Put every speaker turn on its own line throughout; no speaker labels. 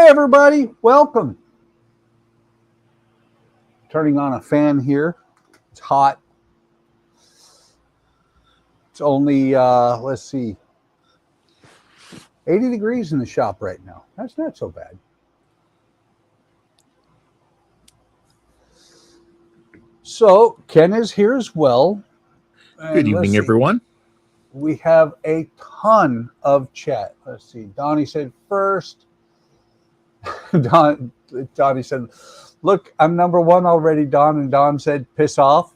Hi, everybody. Welcome. Turning on a fan here. It's hot. It's only, let's see, 80 degrees in the shop right now. That's not so bad. So Ken is here as well.
Good evening, everyone.
We have a ton of chat. Let's see. Donnie said first. Donnie said, look, I'm number one already, Don. And Don said, piss off.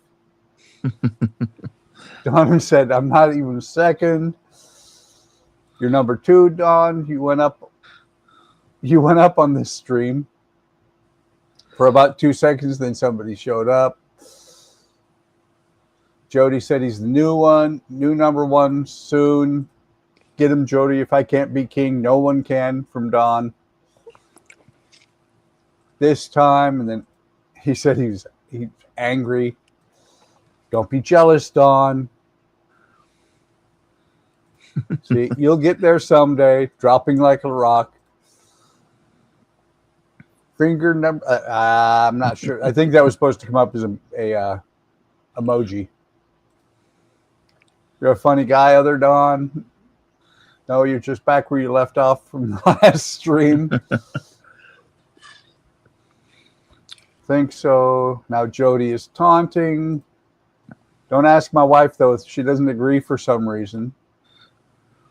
Don said, I'm not even second. You're number two, Don. You went up on this stream for about 2 seconds, then somebody showed up. Jody said he's the new one, new number one soon. Get him, Jody. If I can't be king, no one can, from Don. This time, and then he said he's angry. Don't be jealous, Don. See, you'll get there someday, dropping like a rock. Finger number, I'm not sure. I think that was supposed to come up as a emoji. You're a funny guy, other Don. No, you're just back where you left off from the last stream. Think so. Now Jody is taunting. Don't ask my wife, though. She doesn't agree for some reason.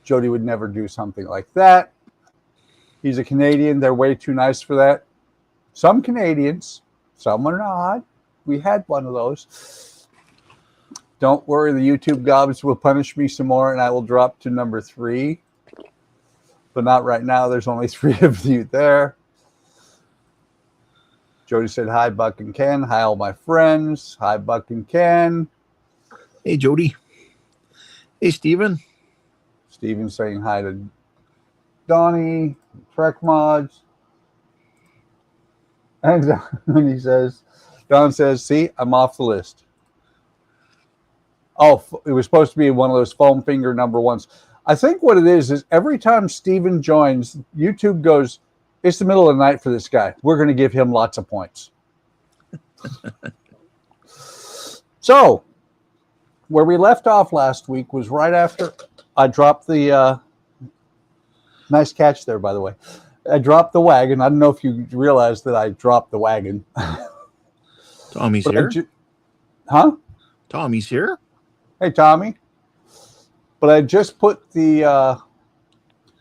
Jody would never do something like that. He's a Canadian. They're way too nice for that. Some Canadians, some are not. We had one of those. Don't worry, the YouTube gobs will punish me some more, and I will drop to number 3. But not right now. There's only 3 of you there. Jody said, hi, Buck and Ken. Hi, all my friends. Hi, Buck and Ken.
Hey, Jody. Hey, Steven.
Steven saying hi to Donnie, Trek Mods. And he says, Don says, see, I'm off the list. Oh, it was supposed to be one of those foam finger number ones. I think what it is every time Steven joins, YouTube goes, it's the middle of the night for this guy. We're going to give him lots of points. So, where we left off last week was right after I dropped the, nice catch there, by the way. I dropped the wagon. I don't know if you realized that I dropped the wagon.
Tommy's here.
Huh?
Tommy's here.
Hey, Tommy. But I just put the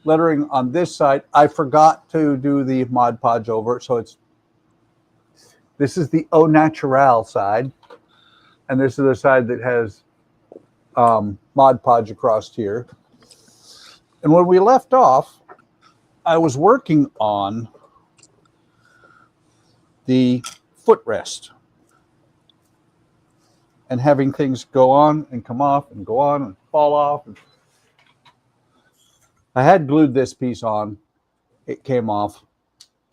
lettering on this side. I forgot to do the Mod Podge over it. So this is the Au Naturel side. And this is the side that has Mod Podge across here. And when we left off, I was working on the footrest and having things go on and come off and go on and fall off. I had glued this piece on. It came off.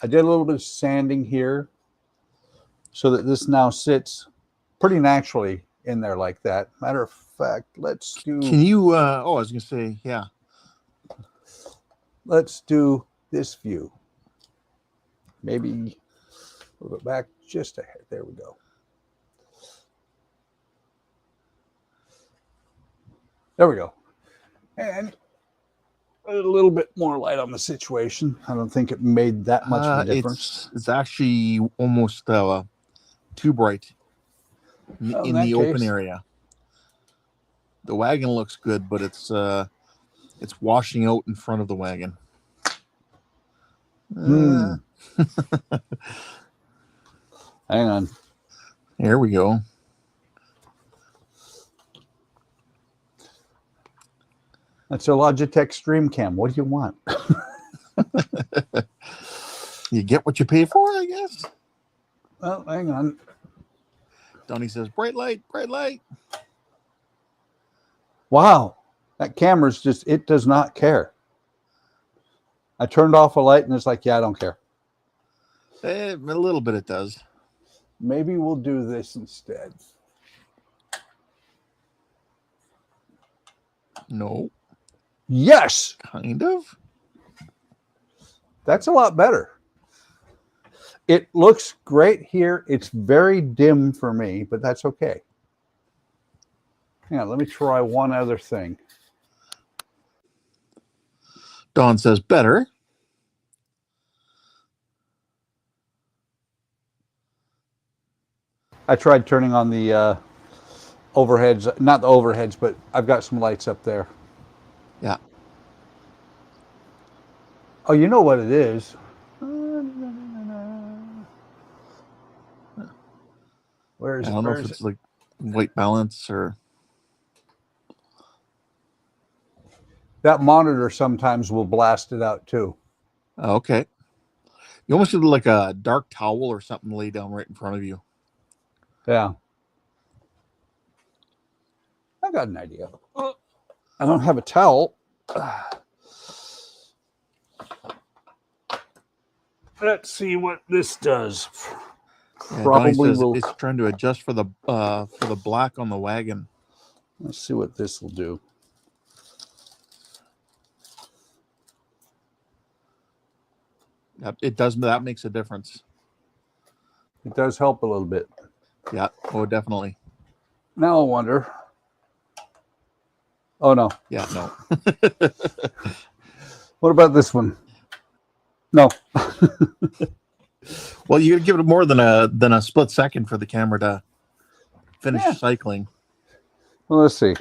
I did a little bit of sanding here so that this now sits pretty naturally in there like that. Matter of fact, let's do...
Can you... I was going to say, yeah.
Let's do this view. Maybe a little bit back just ahead. There we go. There we go. And a little bit more light on the situation. I don't think it made that much of a difference.
It's actually almost too bright in the open area. The wagon looks good, but it's washing out in front of the wagon.
Hang on.
There we go.
That's a Logitech Stream Cam. What do you want?
You get what you pay for, I guess.
Well, hang on.
Donnie says, bright light, bright light.
Wow. That camera's just, it does not care. I turned off a light and it's like, yeah, I don't care.
A little bit it does.
Maybe we'll do this instead.
No.
Yes.
Kind of.
That's a lot better. It looks great here. It's very dim for me, but that's okay. Hang on, let me try one other thing.
Dawn says better.
I tried turning on the overheads, not the overheads, but I've got some lights up there.
Yeah.
Oh, you know what it is? Where is
I don't know if it's like white balance or...
That monitor sometimes will blast it out too.
Okay. You almost need like a dark towel or something laid down right in front of you.
Yeah. I got an idea. I don't have a towel. Let's see what this does.
Yeah,
Probably
says
will.
It's trying to adjust for the black on the wagon.
Let's see what this will do.
It does. That makes a difference.
It does help a little bit.
Yeah. Oh, definitely.
Now I wonder. Oh no.
Yeah. No.
What about this one? No.
Well, you gotta give it more than a split second for the camera to finish cycling.
Well, let's see.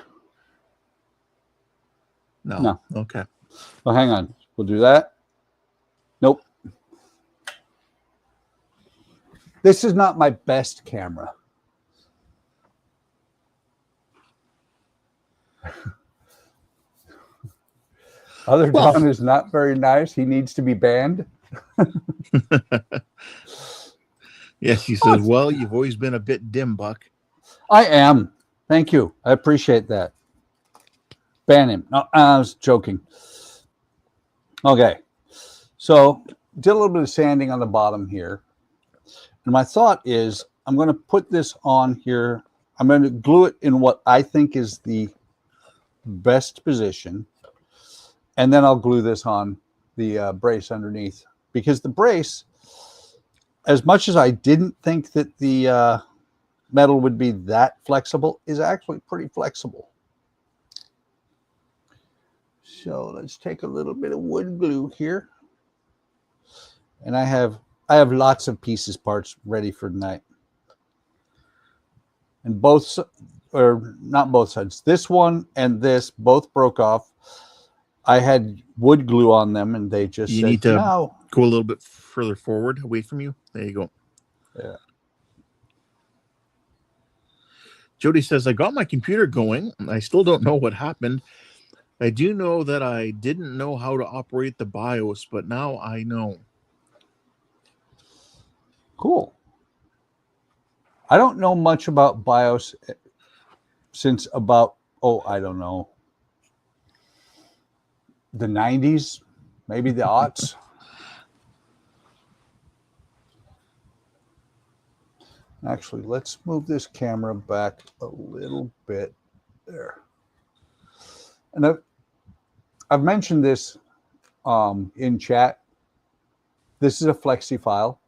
No. Okay.
Well, hang on. We'll do that. Nope. This is not my best camera. Other Don is not very nice. He needs to be banned.
Yes, he says, well, you've always been a bit dim, Buck.
I am. Thank you. I appreciate that. Ban him. No, I was joking. Okay. So, did a little bit of sanding on the bottom here. And my thought is, I'm going to put this on here. I'm going to glue it in what I think is the best position. And then I'll glue this on the brace underneath. Because the brace, as much as I didn't think that the metal would be that flexible, is actually pretty flexible. So let's take a little bit of wood glue here. And I have lots of pieces, parts ready for tonight. And both, or not both sides, this one and this both broke off. I had wood glue on them, and they just
you need to go a little bit further forward, away from you. There you go.
Yeah.
Jody says, I got my computer going. I still don't know what happened. I do know that I didn't know how to operate the BIOS, but now I know.
Cool. I don't know much about BIOS since about, I don't know, the 90s, maybe the aughts. Actually, let's move this camera back a little bit there. And I've mentioned this in chat. This is a flexi file.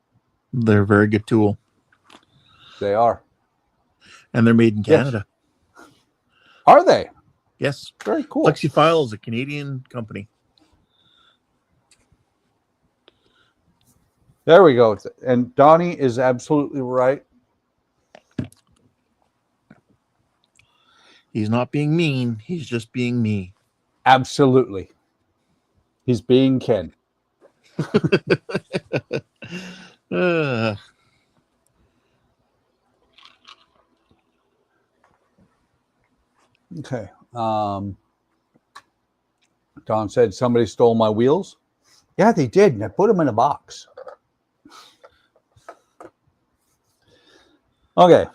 They're a very good tool.
They are.
And they're made in Canada.
Yes. Are they?
Yes.
Very cool.
FlexiFile is a Canadian company.
There we go. And Donnie is absolutely right.
He's not being mean. He's just being me.
Absolutely. He's being Ken. Okay. Don said somebody stole my wheels. Yeah, they did. And I put them in a box. Okay.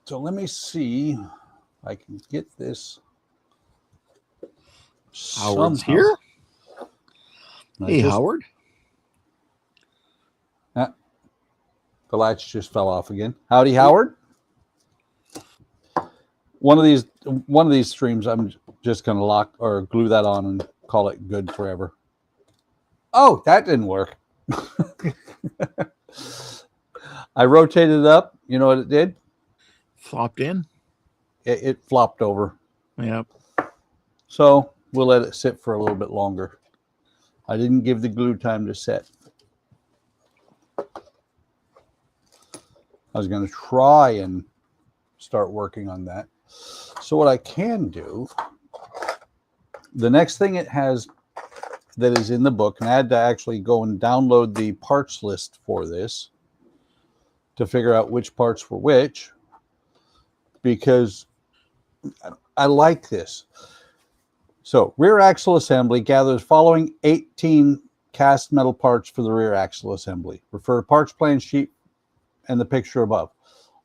So let me see if I can get this.
Howard's here. Hey, Howard.
The latch just fell off again. Howdy, Howard. One of these streams, I'm just going to lock or glue that on and call it good forever. Oh, that didn't work. I rotated it up. You know what it did?
Flopped in.
It flopped over.
Yep.
So we'll let it sit for a little bit longer. I didn't give the glue time to set. I was going to try and start working on that. So what I can do, the next thing it has that is in the book, and I had to actually go and download the parts list for this to figure out which parts were which, because I like this. So rear axle assembly gathers following 18 cast metal parts for the rear axle assembly. Refer to parts plan sheet and the picture above.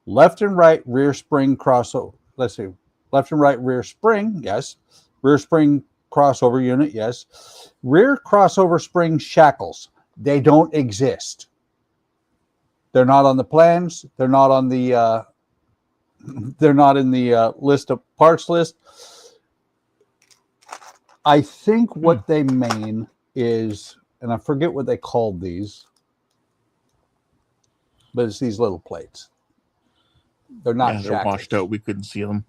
Left and right rear spring crossover. Let's see. Left and right rear spring, yes. Rear spring crossover unit, yes. Rear crossover spring shackles. They don't exist. They're not on the plans. They're not on the. They're not in the list of parts list. I think what they mean is, and I forget what they called these, but it's these little plates. They're not shackles.
They're washed out. We couldn't see them.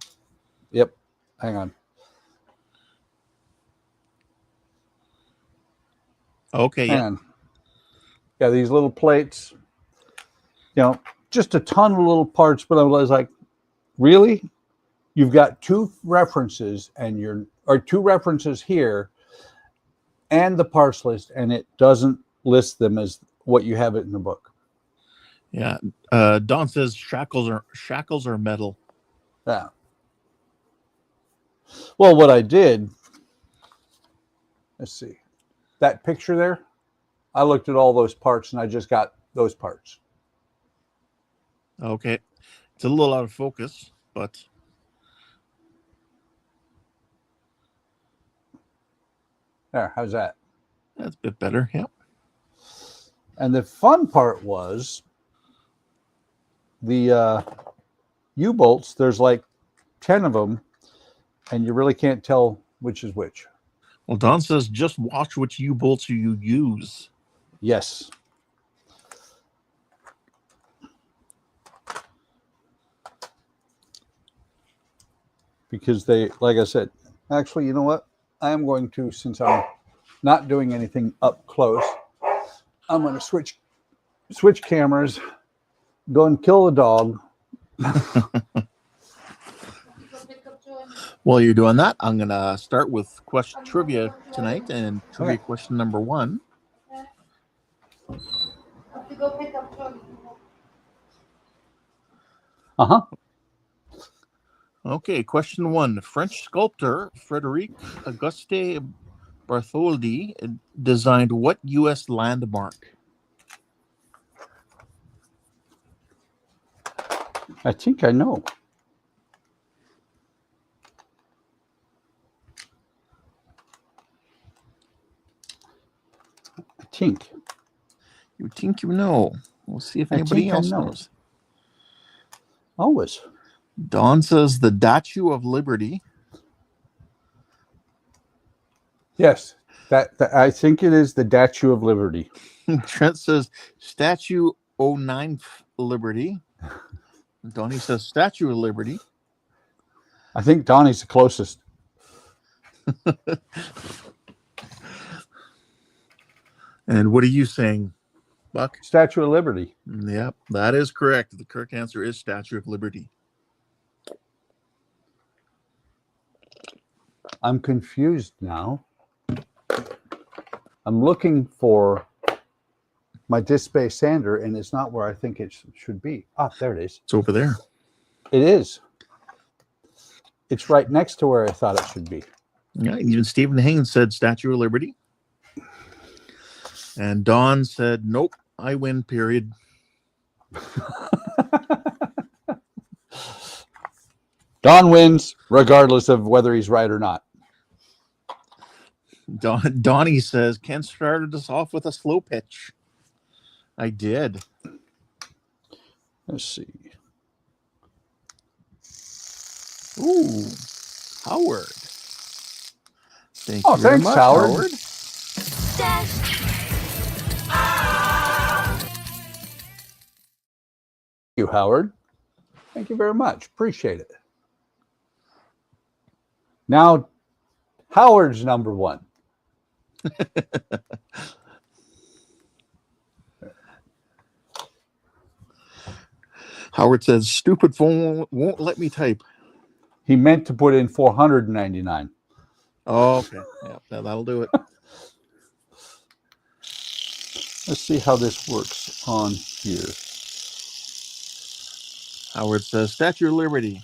Yep. Hang on.
Okay.
Hang on. Yeah, these little plates. You know, just a ton of little parts, but I was like, really? You've got two references two references here and the parts list, and it doesn't list them as what you have it in the book.
Yeah. Don says shackles are metal.
Yeah. Well, what I did, let's see, that picture there, I looked at all those parts and I just got those parts.
Okay. It's a little out of focus, but
there, how's that?
That's a bit better. Yep.
And the fun part was the U-bolts, there's like 10 of them, and you really can't tell which is which.
Well, Don says just watch which U-bolts you use.
Yes. Because they, like I said, actually, you know what? I am going to, since I'm not doing anything up close, I'm going to switch cameras, go and kill the dog.
While you're doing that, I'm going to start with question trivia tonight, and trivia question number 1. Okay, question 1. French sculptor Frédéric Auguste Bartholdi designed what U.S. landmark?
I think I know.
You think you know. We'll see if anybody else knows.
Always.
Don says the Statue of Liberty.
Yes, that I think it is the Statue of Liberty.
Trent says Statue 09th Liberty. Donnie says Statue of Liberty.
I think Donnie's the closest.
And what are you saying, Buck?
Statue of Liberty.
Yep, that is correct. The correct answer is Statue of Liberty.
I'm confused now. I'm looking for my disc bay sander, and it's not where I think it should be. Ah, there it is.
It's over there.
It is. It's right next to where I thought it should be.
Yeah, even Stephen Haynes said Statue of Liberty. And Don said, nope, I win, period.
Don wins, regardless of whether he's right or not.
Donnie says, Ken started us off with a slow pitch. I did.
Let's see.
Ooh, Howard. Thank
you
very
thanks,
much,
Howard. you, Howard. Thank you very much. Appreciate it. Now, Howard's number one.
Howard says, stupid phone won't let me type.
He meant to put in 499.
Oh, okay. Yeah, that'll do it.
Let's see how this works on here.
Howard says, Statue of Liberty.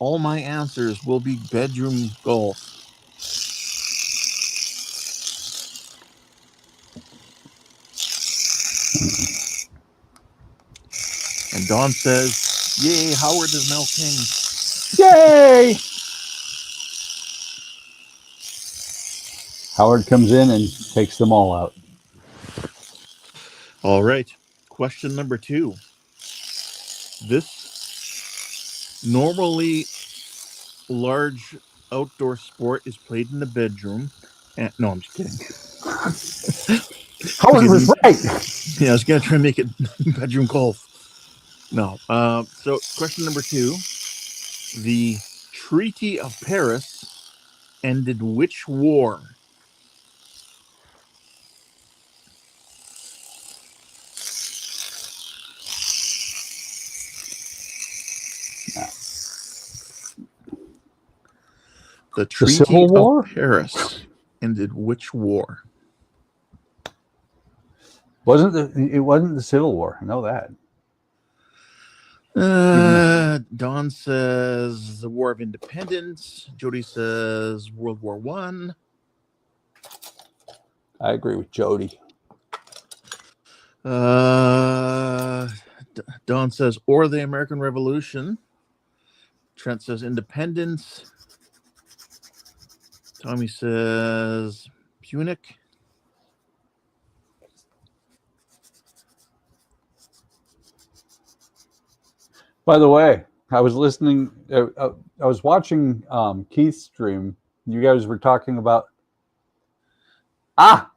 All my answers will be bedroom golf. And Don says, yay, Howard is now king.
Yay! Howard comes in and takes them all out.
All right. Question number 2. This normally large outdoor sport is played in the bedroom. No, I'm just kidding.
Howard was right.
Yeah, I was going to try and make it bedroom golf. No. So question number 2. The Treaty of Paris ended which war? The Treaty
Civil War?
of Paris ended which war?
It wasn't the Civil War. I know that.
Don says the War of Independence. Jody says World War I.
I agree with Jody.
Don says or the American Revolution. Trent says independence. Tommy says Punic.
By the way, I was listening. I was watching Keith's stream. You guys were talking about. Now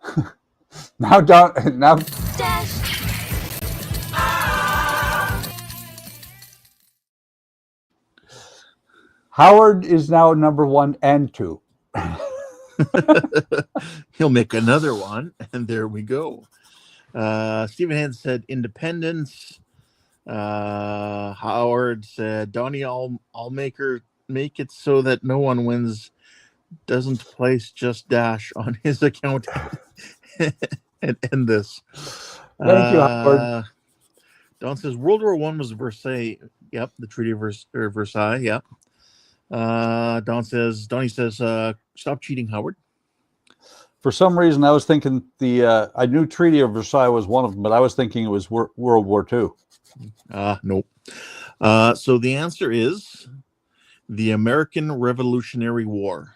Howard is now number 1 and 2.
He'll make another one, and there we go. Stephen Hand said independence. Howard said, Donnie, I'll make it so that no one wins, doesn't place just dash on his account and end this.
Thank you, Howard.
Don says World War I was Versailles. Yep, the Treaty of Versailles. Yep. Donnie says, stop cheating, Howard.
For some reason, I was thinking I knew Treaty of Versailles was one of them, but I was thinking it was World War II.
Nope. So the answer is the American Revolutionary War.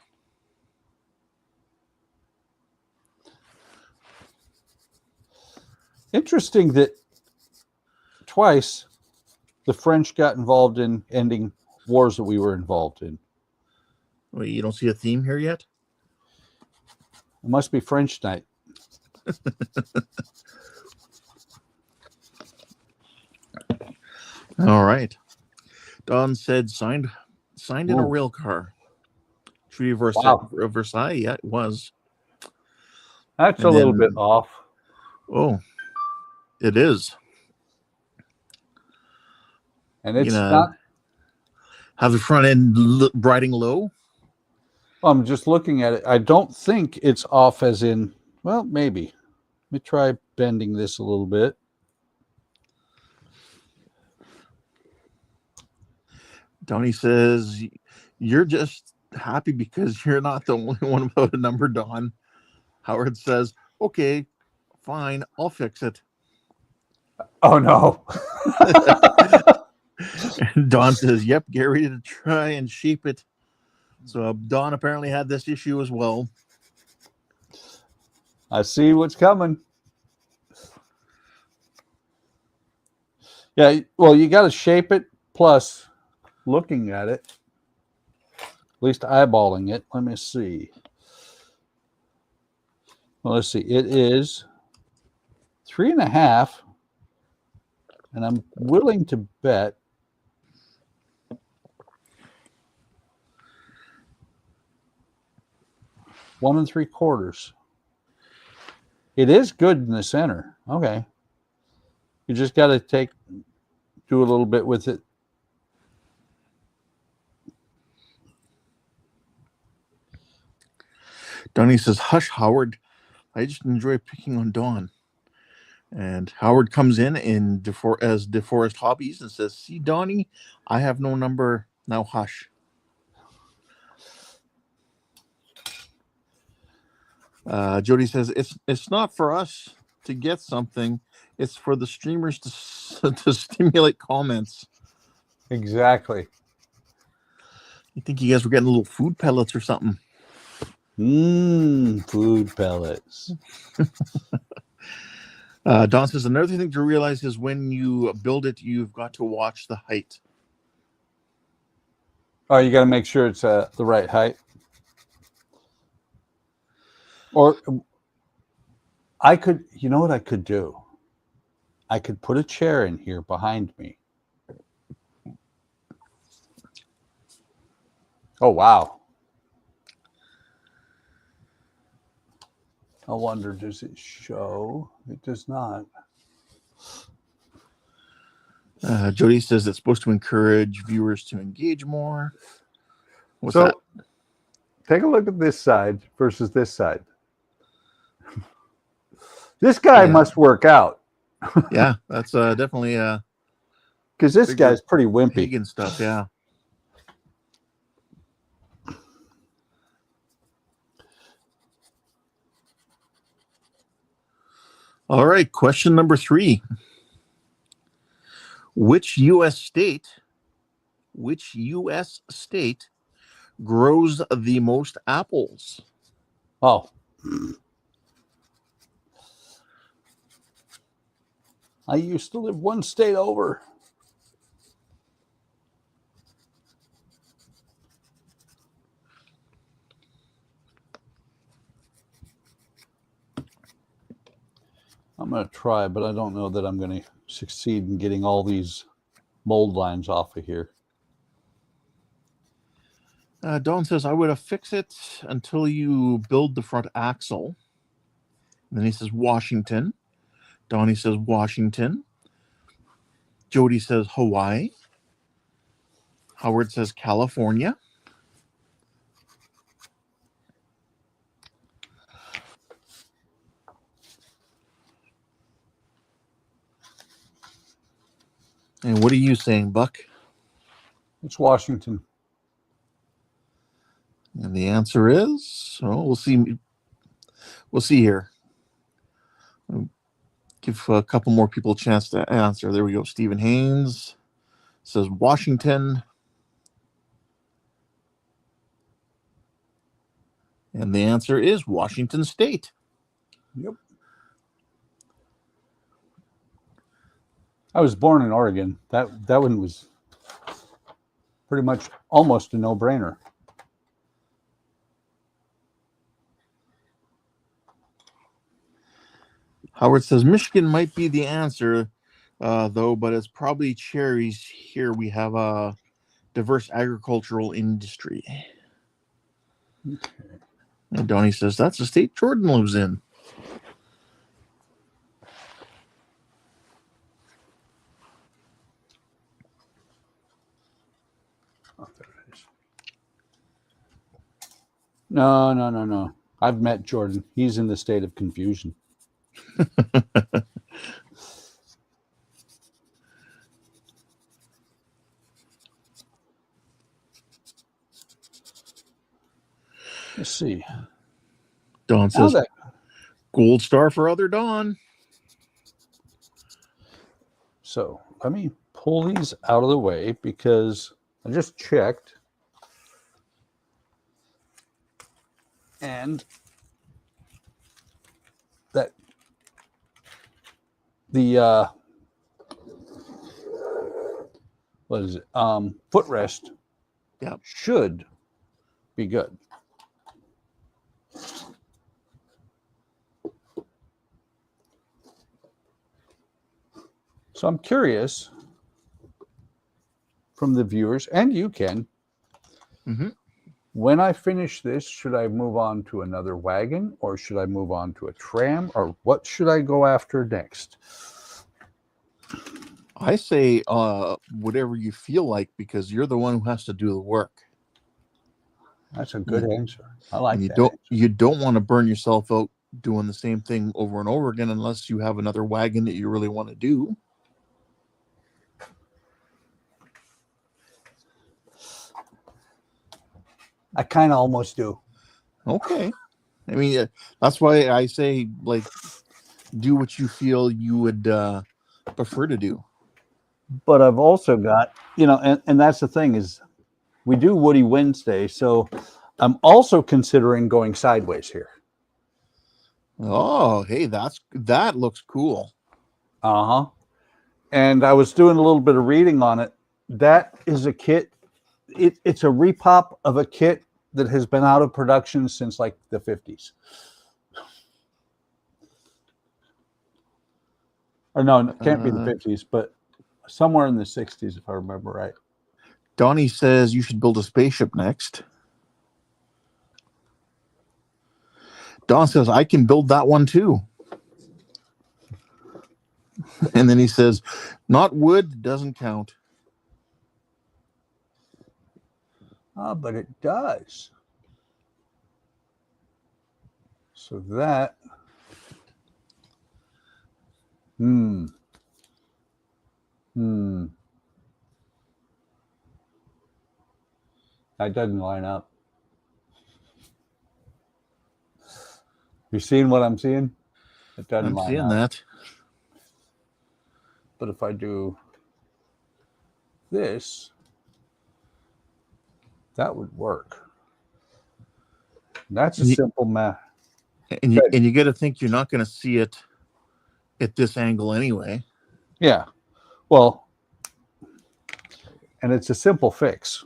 Interesting that twice the French got involved in ending wars that we were involved in.
Well, you don't see a theme here yet?
It must be French night.
All right. Don said signed in a rail car. Treaty of Versailles. Yeah, it was.
That's a little bit off.
Oh, it is.
And it's not.
Have the front end riding low?
I'm just looking at it. I don't think it's off as in, well, maybe. Let me try bending this a little bit.
Donnie says, you're just happy because you're not the only one without a number, Don. Howard says, okay, fine, I'll fix it.
Oh, no.
Don says, yep, get ready to try and shape it. So Don apparently had this issue as well.
I see what's coming. Yeah, well, you got to shape it, plus looking at it, at least eyeballing it. Let me see. Well, let's see. It is 3.5, And I'm willing to bet 1 3/4. It is good in the center. Okay. You just got to do a little bit with it.
Donnie says, "Hush, Howard. I just enjoy picking on Dawn." And Howard comes in as DeForest Hobbies and says, "See, Donnie, I have no number. Now hush." Jody says, "It's not for us to get something. It's for the streamers to stimulate comments."
Exactly.
You think you guys were getting little food pellets or something?
Food pellets.
Don says, "Another thing to realize is when you build it, you've got to watch the height."
Oh, you got to make sure it's the right height. Or you know what I could do? I could put a chair in here behind me. Oh, wow. I wonder, does it show? It does not.
Jody says it's supposed to encourage viewers to engage more. What's that?
Take a look at this side versus this side. This guy must work out.
Yeah, that's definitely
because this guy's pretty wimpy.
Pagan stuff, yeah. All right, question number 3. Which U.S. state grows the most apples?
Oh. I used to live one state over. I'm going to try, but I don't know that I'm going to succeed in getting all these mold lines off of here.
Don says, "I would affix it until you build the front axle." And then he says, "Washington." Donnie says, "Washington." Jody says, "Hawaii." Howard says, "California." And what are you saying, Buck?
It's Washington.
And the answer is, we'll see. We'll see here. I'll give a couple more people a chance to answer. There we go. Stephen Haynes says Washington. And the answer is Washington State.
Yep. I was born in Oregon. That one was pretty much almost a no-brainer.
Howard says Michigan might be the answer, though, but it's probably cherries. Here we have a diverse agricultural industry.
Okay.
And Donnie says that's the state Jordan lives in.
Oh, there it is. No. I've met Jordan. He's in the state of confusion. Let's see.
Don says gold star for other Don.
So let me pull these out of the way because I just checked. And that the what is it? Footrest should be good. So I'm curious from the viewers, and you, Ken, when I finish this, should I move on to another wagon, or should I move on to a tram, or what should I go after next?
I say whatever you feel like, because you're the one who has to do the work.
That's a good answer. I like that.
You don't want to burn yourself out doing the same thing over and over again unless you have another wagon that you really want to do.
I kind of almost do.
Okay. I mean, that's why I say, like, do what you feel you would prefer to do.
But I've also got, and that's the thing is we do Woody Wednesday. So I'm also considering going sideways here.
Oh, hey, that looks cool.
Uh-huh. And I was doing a little bit of reading on it. That is a kit. It's a repop of a kit that has been out of production since like the 50s. Or no, it can't be the 50s, but somewhere in the 60s, if I remember right.
Donnie says you should build a spaceship next. Don says, I can build that one too. And then he says, not wood, doesn't count.
But it does. So that. That doesn't line up. You seeing what I'm seeing? It doesn't line up.
I'm seeing that.
But if I do this, that would work. That's a simple math.
And you got to think you're not going to see it at this angle anyway.
Yeah. Well, and it's a simple fix.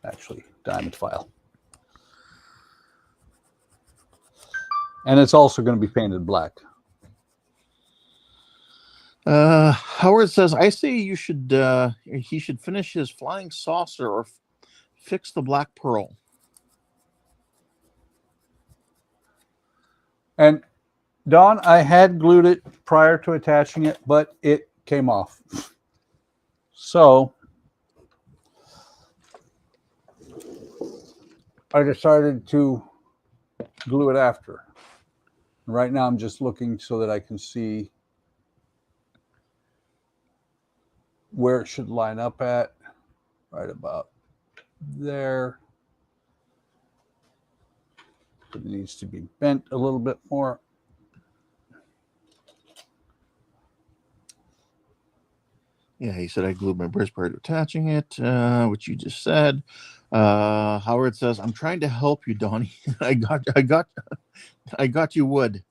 Actually, diamond file. And it's also going to be painted black.
Howard says, I say he should finish his flying saucer or fix the black pearl.
And Don, I had glued it prior to attaching it, but it came off. So I decided to glue it after. Right now I'm just looking so that I can see where it should line up at, right about there. It needs to be bent a little bit more.
Yeah, he said I glued my brace prior to attaching it, which you just said. Howard says, I'm trying to help you, Donnie. I got you wood.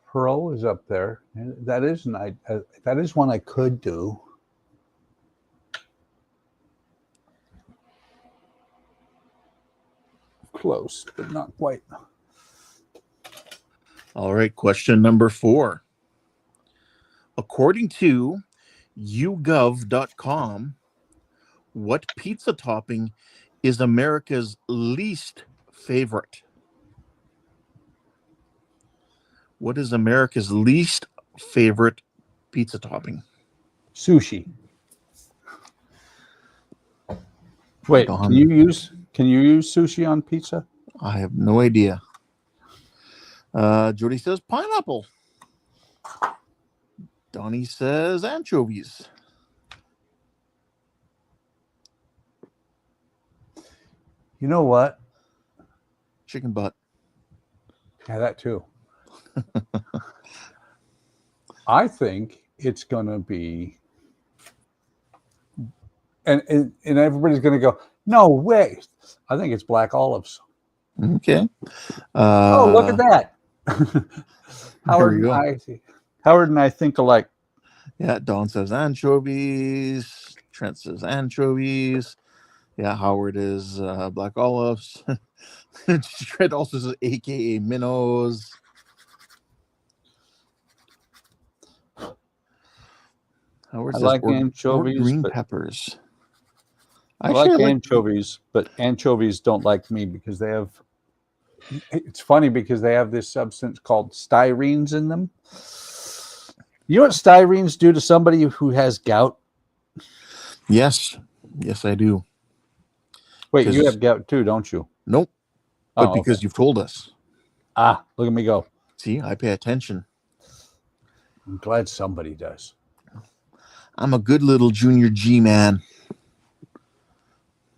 Pearl is up there. That is one I could do. Close, but not quite.
All right, question number 4. According to YouGov.com, what pizza topping is America's least favorite? What is America's least favorite pizza topping?
Sushi. Wait, can you use sushi on pizza?
I have no idea. Jody says pineapple. Donnie says anchovies.
You know what?
Chicken butt.
Yeah, that too. I think it's going to be, and everybody's going to go, no way. I think it's black olives.
Okay.
Oh, look at that. Howard and I think alike.
Yeah, Dawn says anchovies. Trent says anchovies. Yeah, Howard is black olives. It also says AKA minnows.
I like anchovies,
green
but
peppers.
I like anchovies, but anchovies don't like me because they have. It's funny because they have this substance called styrenes in them. You know what styrenes do to somebody who has gout?
Yes, I do.
Wait, you have gout too, don't you?
Nope. But because you've told us.
Look at me go.
See, I pay attention.
I'm glad somebody does.
I'm a good little junior G man.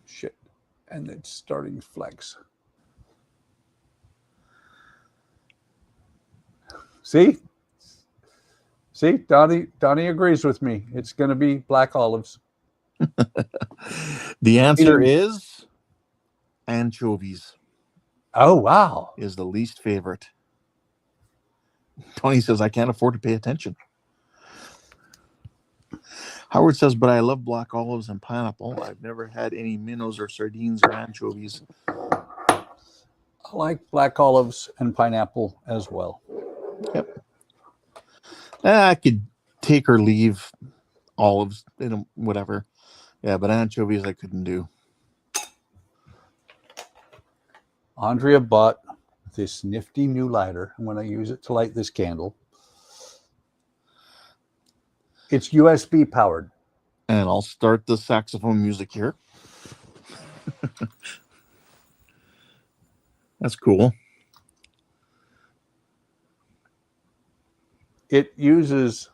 Shit. And it's starting to flex. See, Donnie agrees with me. It's going to be black olives.
The answer is anchovies.
Oh, wow.
Is the least favorite. Tony says, I can't afford to pay attention. Howard says, but I love black olives and pineapple. I've never had any minnows or sardines or anchovies.
I like black olives and pineapple as well.
Yep. I could take or leave olives, whatever. Yeah, but anchovies I couldn't do.
Andrea bought this nifty new lighter. I'm going to use it to light this candle. It's USB powered.
And I'll start the saxophone music here. That's cool.
It uses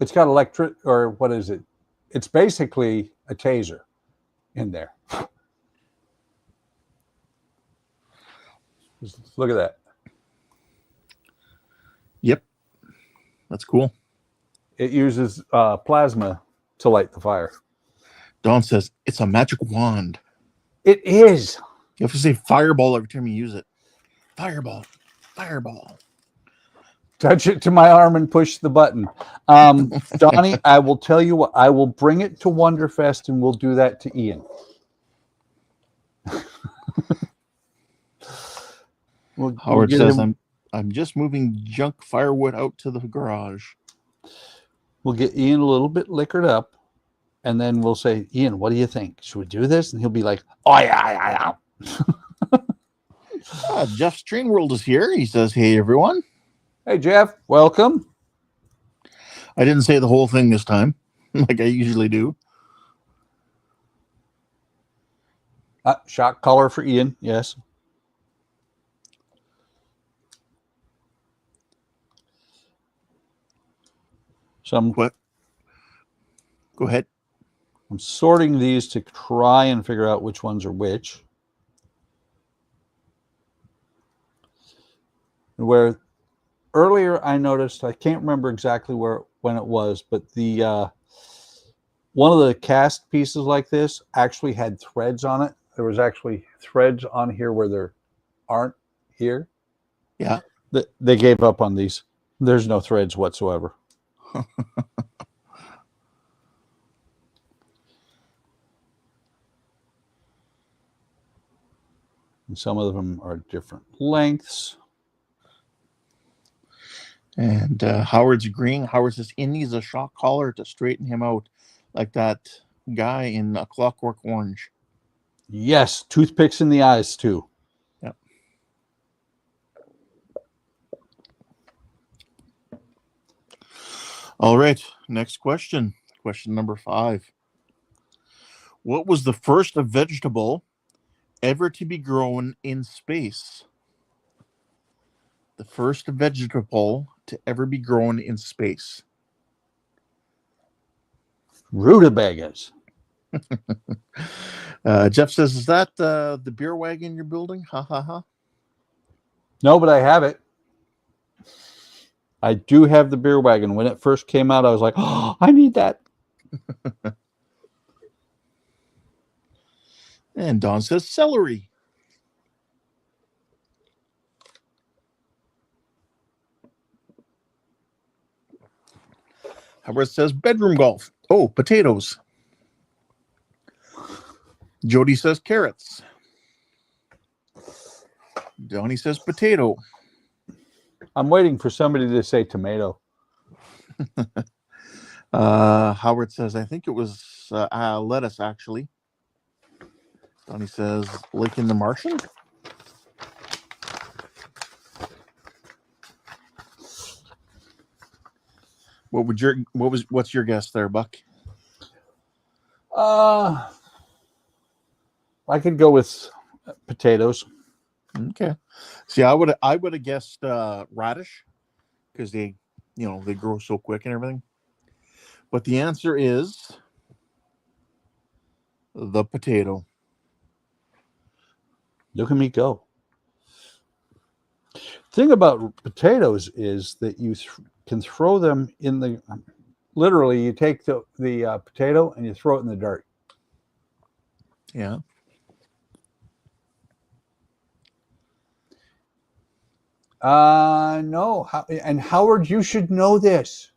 it's got electric, or what is it? It's basically a taser in there. Just look at that.
Yep. That's cool.
It uses plasma to light the fire.
Don says, it's a magic wand.
It is.
You have to say fireball every time you use it. Fireball. Fireball.
Touch it to my arm and push the button. Donnie, I will tell you what, I will bring it to Wonderfest and we'll do that to Ian.
Howard says, I'm just moving junk firewood out to the garage.
We'll get Ian a little bit liquored up, and then we'll say, Ian, what do you think? Should we do this? And he'll be like, oh, yeah.
Jeff Strainworld is here. He says, hey, everyone.
Hey, Jeff. Welcome.
I didn't say the whole thing this time, like I usually do.
Shock collar for Ian. Yes.
What? Go ahead.
I'm sorting these to try and figure out which ones are which. Where earlier I noticed, I can't remember exactly when it was, but the one of the cast pieces like this actually had threads on it. There was actually threads on here where there aren't here.
Yeah.
They gave up on these. There's no threads whatsoever. And some of them are different lengths.
And Howard's agreeing. Howard says he needs a shock collar to straighten him out, like that guy in Clockwork Orange.
Yes, toothpicks in the eyes too.
Yep. All right, next question. Question number 5. What was the first vegetable ever to be grown in space? The first vegetable to ever be grown in space.
Rutabagas.
Jeff says, is that the beer wagon you're building? Ha ha ha.
No, but I have it. I do have the beer wagon. When it first came out, I was like, oh, I need that.
And Don says celery. Howard says bedroom golf. Oh, potatoes. Jody says carrots. Donnie says potato.
I'm waiting for somebody to say tomato.
Howard says, I think it was lettuce, actually. Donnie says, licking the Martian. What's your guess there, Buck?
I could go with potatoes.
Okay. See, I would have guessed radish, because they grow so quick and everything. But the answer is the potato.
Look at me go. Thing about potatoes is that you can throw them in the. Literally, you take the potato and you throw it in the dirt.
Yeah.
No. And Howard, you should know this.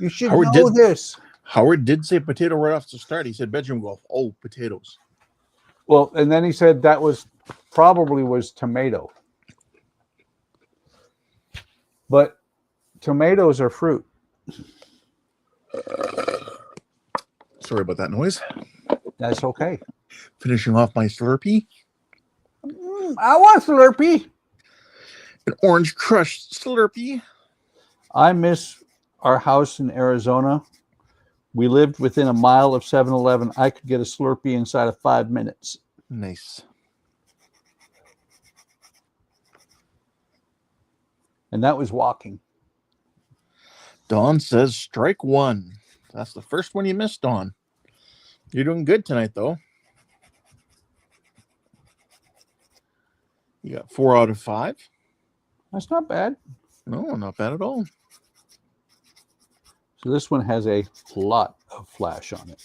You should know this.
Howard did say potato right off the start. He said bedroom golf. Oh, potatoes.
Well, and then he said that probably was tomato. But tomatoes are fruit.
Sorry about that noise.
That's okay.
Finishing off my Slurpee.
I want Slurpee.
An orange crushed Slurpee.
I miss our house in Arizona. We lived within a mile of 7-Eleven. I could get a Slurpee inside of 5 minutes.
Nice.
And that was walking.
Dawn says strike one. That's the first one you missed, Dawn. You're doing good tonight, though. You got 4 out of 5.
That's not bad.
No, not bad at all.
So this one has a lot of flash on it.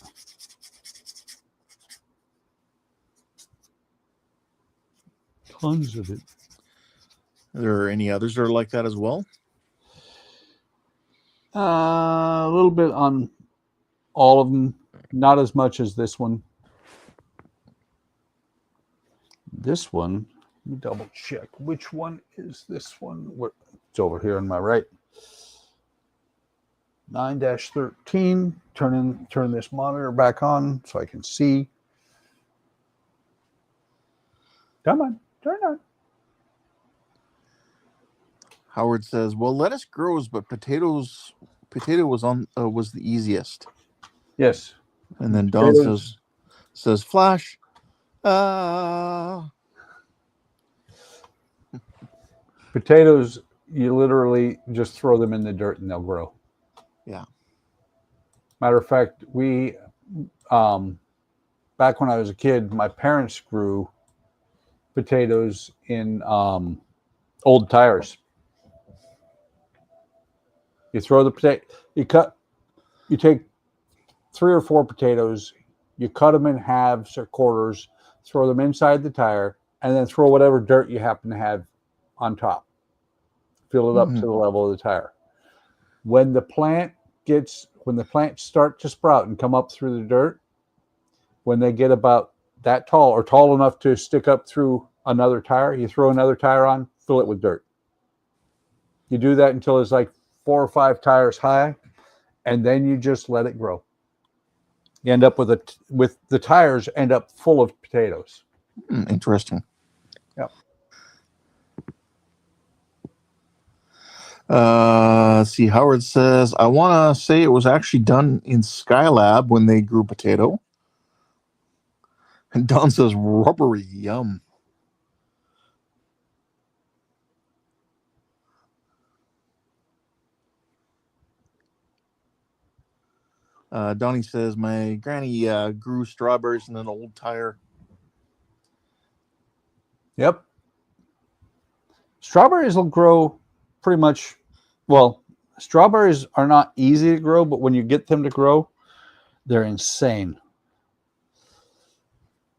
Tons of it.
Are there any others that are like that as well?
A little bit on all of them. Not as much as this one. This one, let me double check. Which one is this one? It's over here on my right. 9-13. Turn this monitor back on so I can see. Come on, turn on.
Howard says, "Well, lettuce grows, but potato was the easiest."
Yes.
And then Don says, "Flash."
Potatoes, you literally just throw them in the dirt and they'll grow.
Yeah.
Matter of fact, we back when I was a kid, my parents grew potatoes in old tires. You throw the potato, you take 3 or 4 potatoes, you cut them in halves or quarters, throw them inside the tire, and then throw whatever dirt you happen to have on top. Fill it up to the level of the tire. When the plants start to sprout and come up through the dirt, when they get about that tall or tall enough to stick up through another tire, you throw another tire on, fill it with dirt. You do that until it's like 4 or 5 tires high, and then you just let it grow. You end up with the tires end up full of potatoes.
Interesting.
Yep.
Let's see. Howard says, "I want to say it was actually done in Skylab when they grew potato." And Don says, "Rubbery, yum." Donnie says, "My granny grew strawberries in an old tire."
Yep. Strawberries will grow pretty much. Well, strawberries are not easy to grow, but when you get them to grow, they're insane.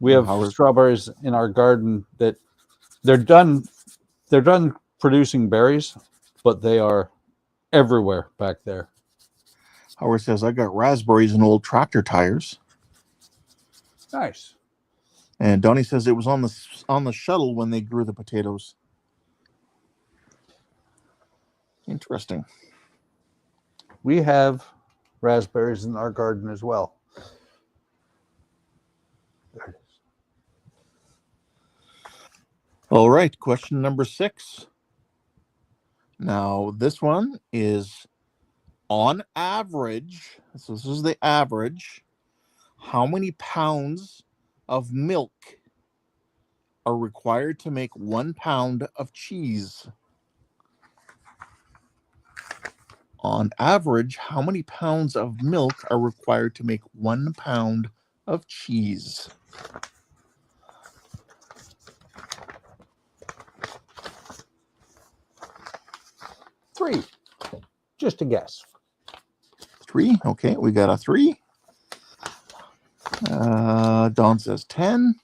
We have strawberries in our garden that they're done producing berries, but they are everywhere back there.
Howard says, "I got raspberries in old tractor tires."
Nice.
And Donnie says it was on the shuttle when they grew the potatoes. Interesting.
We have raspberries in our garden as well. There it is.
All right, question number 6. Now, this one is on average. So this is the average. How many pounds of milk are required to make 1 pound of cheese? On average, how many pounds of milk are required to make 1 pound of cheese?
Three. Just a guess.
3. Okay, we got a 3. Don says 10.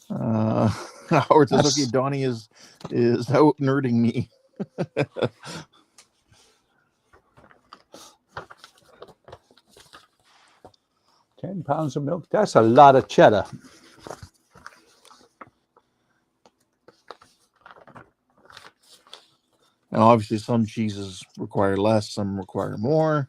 Howard says, okay, Donnie is out nerding me.
10 pounds of milk. That's a lot of cheddar.
And obviously some cheeses require less, some require more.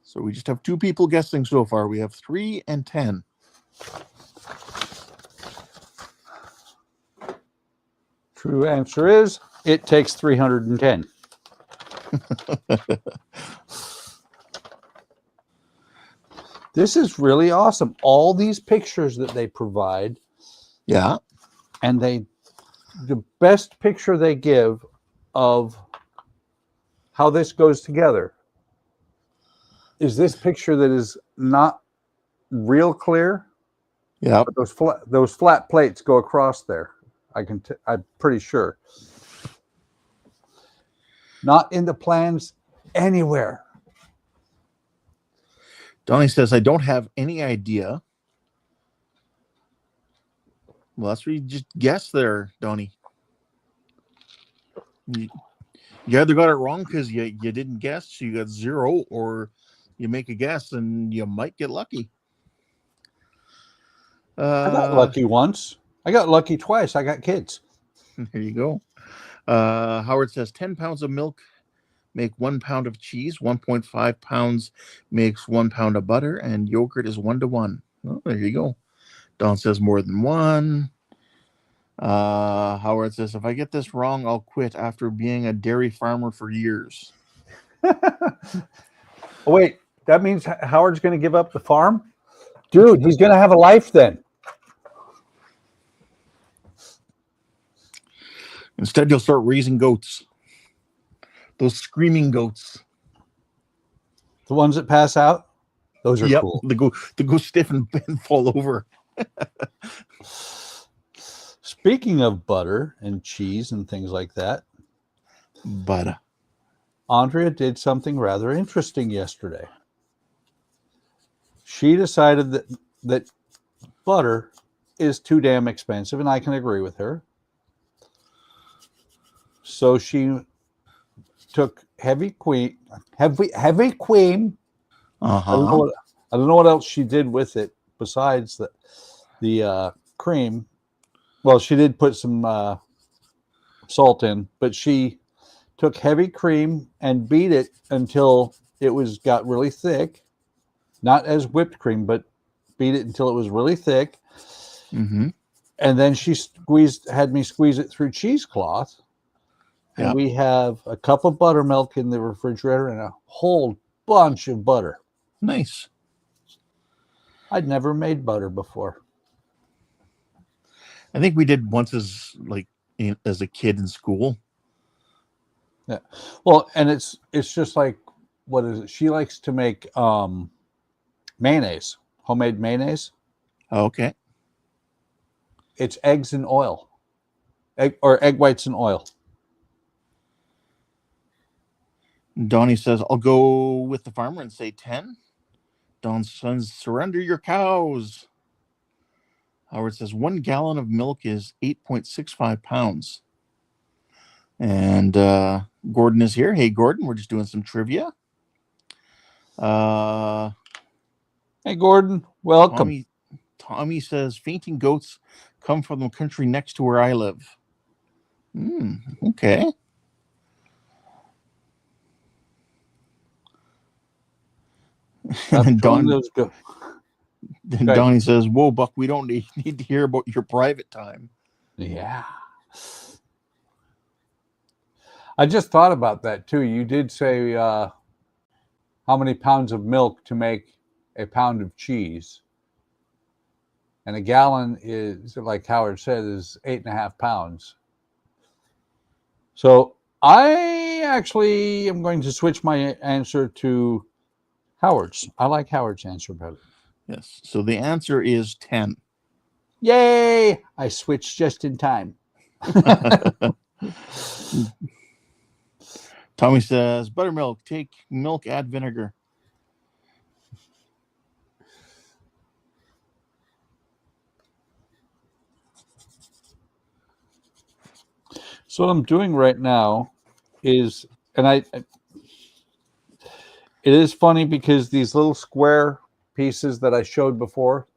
So we just have 2 people guessing so far. We have 3 and 10.
True answer is it takes 310. This is really awesome. All these pictures that they provide.
Yeah.
And the best picture they give of how this goes together is this picture that is not real clear.
Yeah.
But those flat plates go across there. I'm pretty sure. Not in the plans anywhere.
Donnie says, I don't have any idea. Well, that's what you just guessed there, Donnie. You either got it wrong because you didn't guess, so you got 0, or you make a guess and you might get lucky.
I got lucky once. I got lucky twice. I got kids.
There you go. Howard says 10 pounds of milk make 1 pound of cheese. 1.5 pounds makes 1 pound of butter, and yogurt is 1 to 1. Oh, there you go. Don says more than 1. Howard says, if I get this wrong, I'll quit after being a dairy farmer for years.
Oh, wait, that means Howard's going to give up the farm? Dude, he's going to have a life then.
Instead, you'll start raising goats. Those screaming goats.
The ones that pass out? Those are cool.
They go stiff and fall over.
Speaking of butter and cheese and things like that,
butter.
Andrea did something rather interesting yesterday. She decided that butter is too damn expensive, and I can agree with her. So she took heavy cream.
Uh-huh.
I don't know what else she did with it besides the cream. Well, she did put some salt in, but she took heavy cream and beat it until it got really thick. Not as whipped cream, but beat it until it was really thick.
Mm-hmm.
And then she had me squeeze it through cheesecloth. And we have a cup of buttermilk in the refrigerator and a whole bunch of butter.
Nice.
I'd never made butter before.
I think we did once as a kid in school.
Yeah. Well, and it's just like, what is it? She likes to make mayonnaise, homemade mayonnaise.
Okay.
It's eggs and oil. Egg whites and oil.
Donnie says, I'll go with the farmer and say 10. Don says, surrender your cows. Howard says 1 gallon of milk is 8.65 pounds. And Gordon is here. Hey, Gordon, we're just doing some trivia.
Hey, Gordon, welcome.
Tommy says fainting goats come from the country next to where I live. Okay. And Donnie says, whoa, Buck, we don't need to hear about your private time.
Yeah. I just thought about that, too. You did say how many pounds of milk to make a pound of cheese. And a gallon is, like Howard said, is 8.5 pounds. So I actually am going to switch my answer to Howard's. I like Howard's answer better.
Yes. So the answer is 10.
Yay! I switched just in time.
Tommy says, buttermilk, take milk, add vinegar.
So what I'm doing right now is, and it is funny because these little square pieces that I showed before,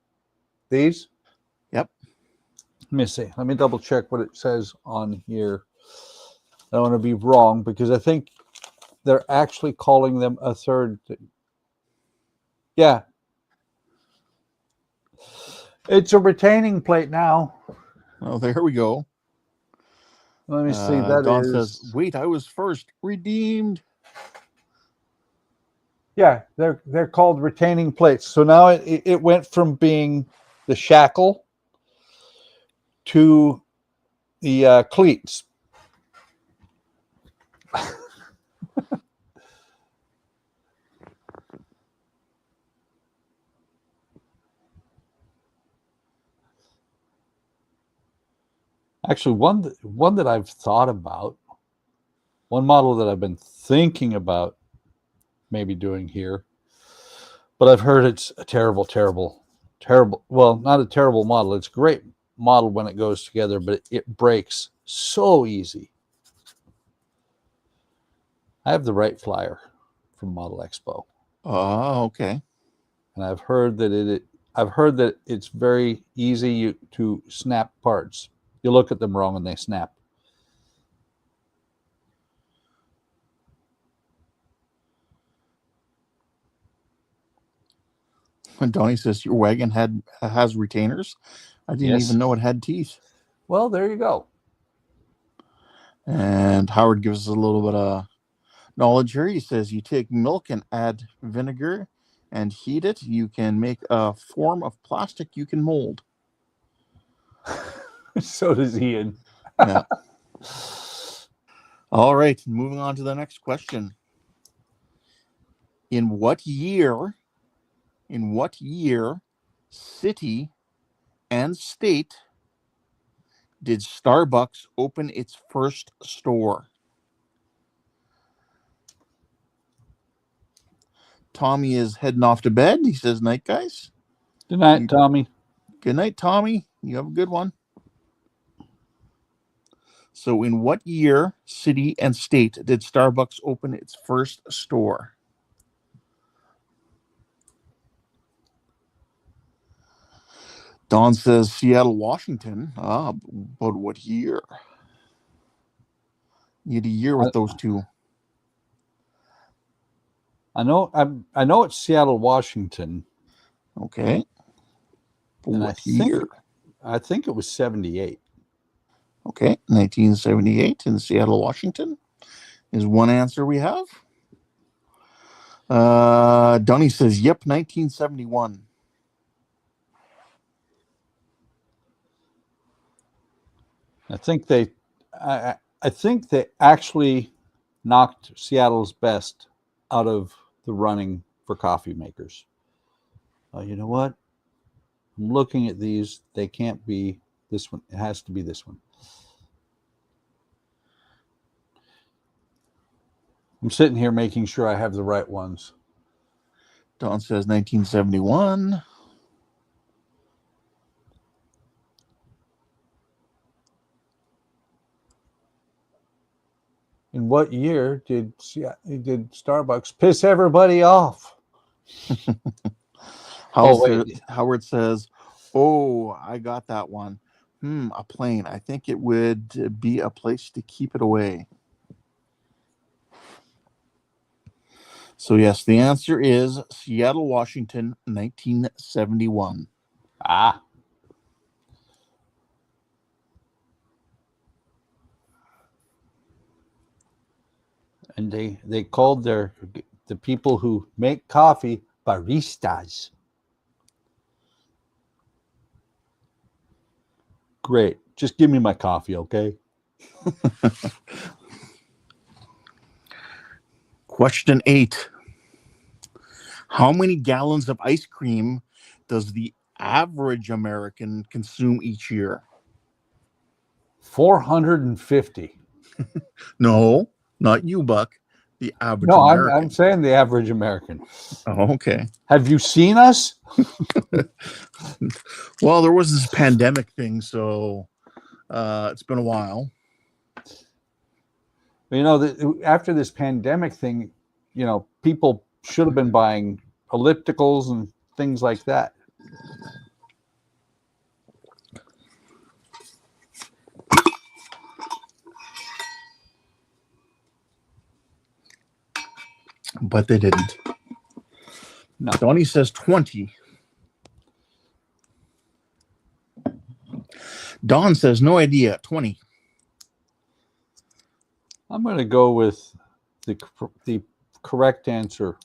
these?
Yep.
Let me see. Let me double check what it says on here. I don't want to be wrong because I think they're actually calling them a third thing. Yeah. It's a retaining plate now.
Oh, there we go.
Let me see. That
Don
is...
says, wait, I was first. Redeemed.
Yeah, they're called retaining plates. So now it went from being the shackle to the cleats. Actually, one that I've thought about, one model that I've been thinking about maybe doing here, but I've heard it's a terrible, well, not a terrible model. It's a great model when it goes together, but it breaks so easy. I have the right flyer from Model Expo.
Oh, okay.
And I've heard that it's very easy to snap parts. You look at them wrong and they snap.
And Donnie says your wagon has retainers. I didn't even know it had teeth.
Well, there you go.
And Howard gives us a little bit of knowledge here. He says you take milk and add vinegar and heat it. You can make a form of plastic you can mold.
So does Ian.
Yeah. All right. Moving on to the next question. In what year, city and state did Starbucks open its first store? Tommy is heading off to bed. He says, night, guys.
Good night, Tommy.
Good night, Tommy. You have a good one. So in what year, city and state did Starbucks open its first store? Don says Seattle, Washington. But what year? You need a year with those two.
I know it's Seattle, Washington.
Okay. But what year?
I think it was 78.
Okay, 1978 in Seattle, Washington is one answer we have. Donnie says, yep, 1971.
I think they actually knocked Seattle's best out of the running for coffee makers. You know what? I'm looking at these. They can't be this one. It has to be this one. I'm sitting here making sure I have the right ones.
Don says 1971.
In what year did Starbucks piss everybody off?
Howard says, "Oh, I got that one. A plane. I think it would be a place to keep it away." So yes, the answer is Seattle, Washington, 1971.
Ah. And they called the people who make coffee baristas. Great. Just give me my coffee, okay?
Question 8. How many gallons of ice cream does the average American consume each year?
450.
No, not you, Buck. The average
No,
American.
I'm saying the average American.
Oh, okay.
Have you seen us?
Well, there was this pandemic thing, so it's been a while.
After this pandemic thing, people should have been buying ellipticals and things like that.
But they didn't.
No.
Donnie says 20. Don says no idea. 20.
I'm going to go with the correct answer.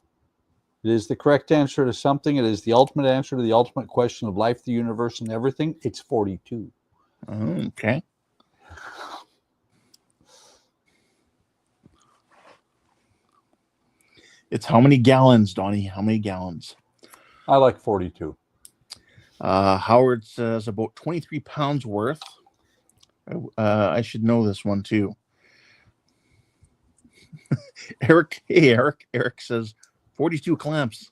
It is the correct answer to something. It is the ultimate answer to the ultimate question of life, the universe, and everything. It's 42.
Okay. It's how many gallons, Donnie? How many gallons?
I like 42.
Howard says about 23 pounds worth. I should know this one too. Eric says 42 clamps.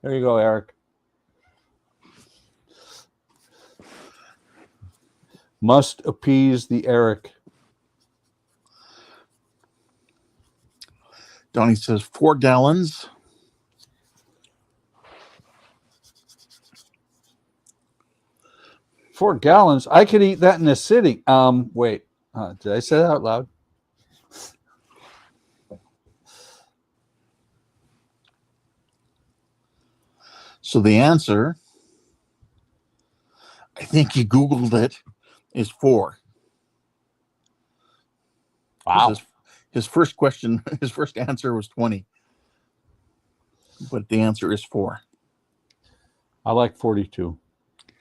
There you go, Eric. Must appease the Eric.
Donnie says 4 gallons.
$4 I could eat that in a sitting. Wait. Did I say that out loud?
So the answer, I think he Googled it, is 4.
Wow.
His first answer was 20. But the answer is 4.
I like 42.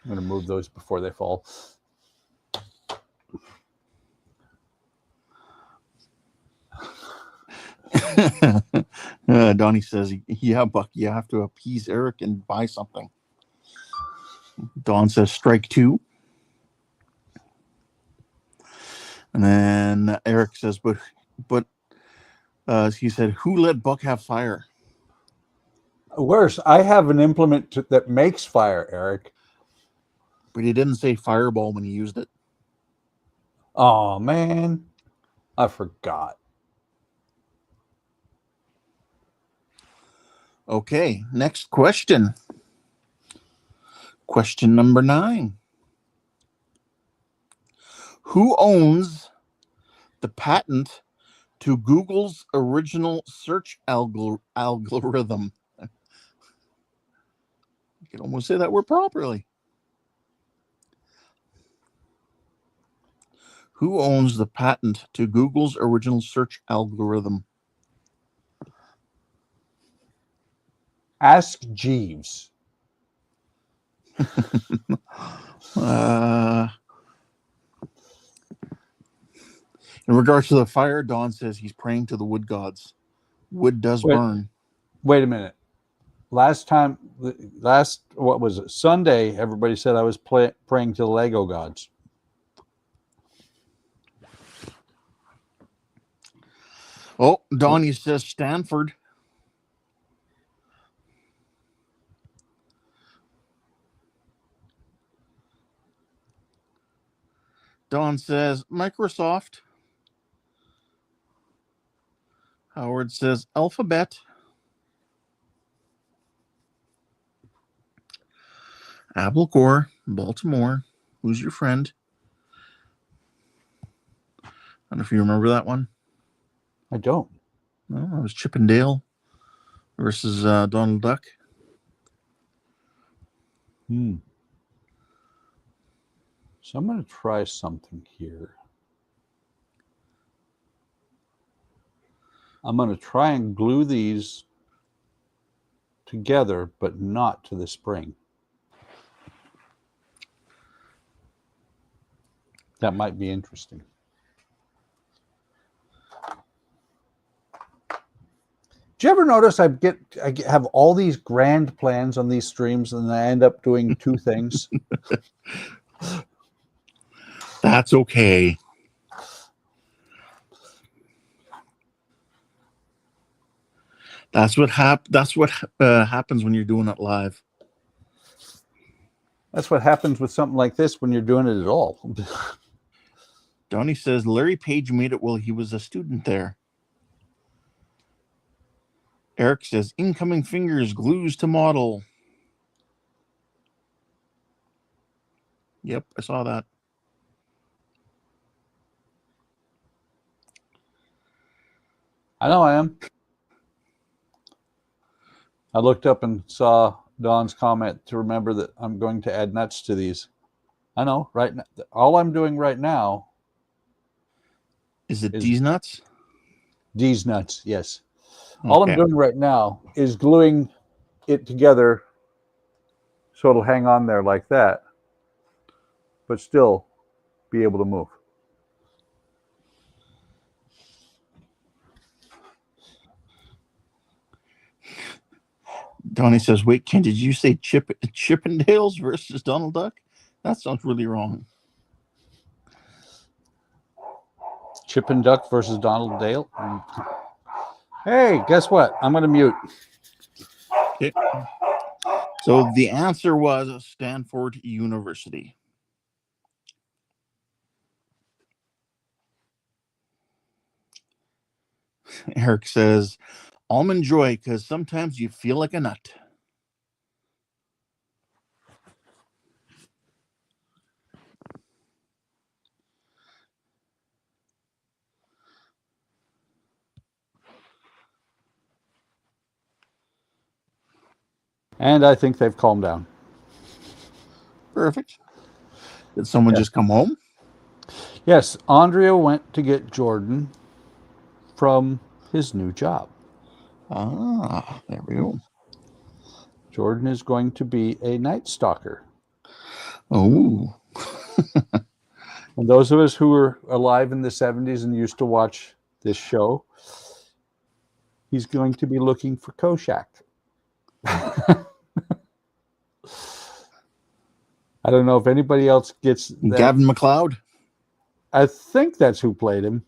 I'm going to move those before they fall.
Donnie says, yeah, Buck, you have to appease Eric and buy something. Don says strike 2. And then Eric says, but he said, who let Buck have fire?
Worse, I have an implement that makes fire, Eric.
But he didn't say fireball when he used it.
Oh, man. I forgot.
Okay, next question. Question number 9. Who owns the patent to Google's original search algorithm? You can almost say that word properly. Who owns the patent to Google's original search algorithm?
Ask Jeeves.
In regards to the fire, Don says he's praying to the wood gods. Wood does burn.
Wait a minute. What was it? Sunday, everybody said I was praying to the Lego gods.
Oh, Donnie says Stanford. Don says Microsoft. Howard says Alphabet. Apple Core, Baltimore. Who's your friend? I don't know if you remember that one.
I don't.
No, it was Chip and Dale versus Donald Duck.
So I'm going to try something here. I'm going to try and glue these together, but not to the spring. That might be interesting. Do you ever notice I have all these grand plans on these streams and I end up doing two things?
That's okay. That's what happens when you're doing it live.
That's what happens with something like this when you're doing it at all.
Donnie says Larry Page made it while he was a student there. Eric says incoming fingers glues to model. Yep, I saw that.
I know I am. I looked up and saw Don's comment to remember that I'm going to add nuts to these. I know, right now, all I'm doing right now
is D's nuts?
D's nuts, yes.
Okay.
All I'm doing right now is gluing it together so it'll hang on there like that, but still be able to move.
Donnie says, wait, Ken, did you say Chippendales versus Donald Duck? That sounds really wrong.
Chip and Duck versus Donald Dale. Hey, guess what? I'm going to mute.
Okay. So the answer was Stanford University. Eric says, almond joy, because sometimes you feel like a nut.
And I think they've calmed down.
Perfect. Did someone just come home?
Yes, Andrea went to get Jordan from his new job.
Ah, there we go.
Jordan is going to be a night stalker.
Oh.
And those of us who were alive in the 70s and used to watch this show, he's going to be looking for Koshak. I don't know if anybody else gets that.
Gavin McLeod?
I think that's who played him.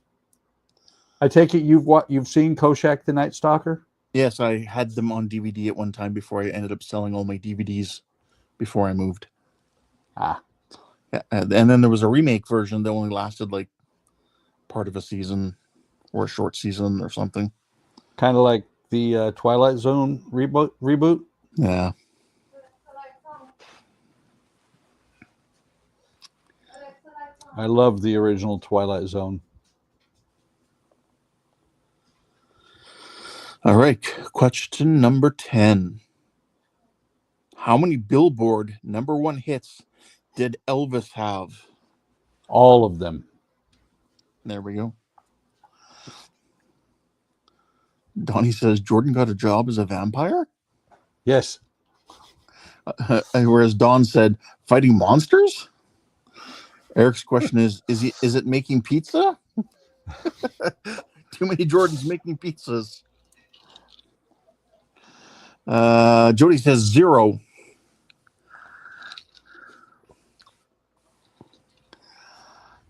I take it you've seen Koshak the Night Stalker?
Yes, I had them on DVD at one time before I ended up selling all my DVDs before I moved.
Ah.
Yeah, and then there was a remake version that only lasted like part of a season or a short season or something.
Kind of like the Twilight Zone reboot?
Yeah.
I love the original Twilight Zone.
All right. Question number 10. How many Billboard #1 hits did Elvis have?
All of them.
There we go. Donnie says Jordan got a job as a vampire?
Yes.
Whereas Don said fighting monsters? Eric's question is it making pizza? Too many Jordans making pizzas. Jody says 0.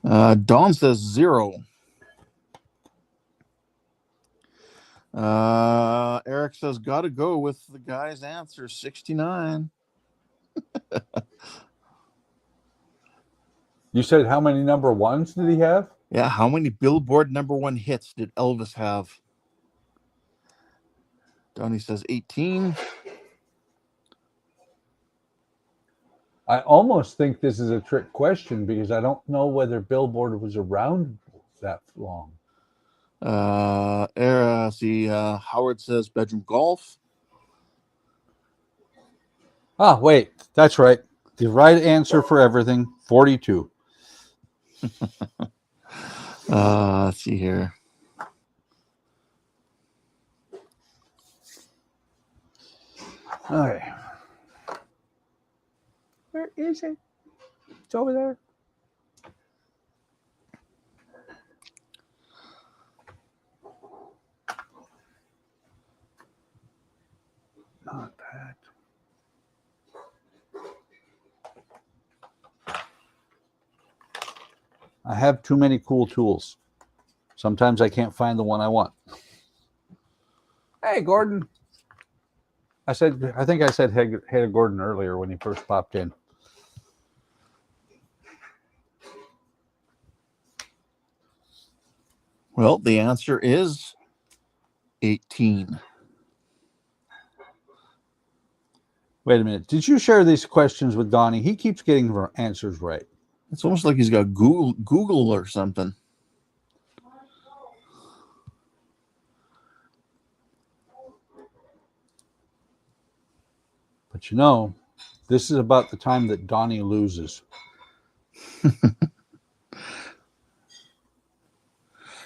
Don says 0. Eric says gotta go with the guy's answer, 69.
You said how many number ones did he have?
Yeah, how many Billboard #1 hits did Elvis have? Donnie says 18.
I almost think this is a trick question because I don't know whether Billboard was around that long.
Howard says bedroom golf.
Ah, wait, that's right. The right answer for everything, 42.
Let's see here.
All right. Where is it? It's over there. Not that. I have too many cool tools. Sometimes I can't find the one I want. Hey, Gordon. I think I said hey to Gordon earlier when he first popped in.
Well, the answer is 18.
Wait a minute. Did you share these questions with Donnie? He keeps getting her answers right.
It's almost like he's got Google or something.
But you know, this is about the time that Donnie loses.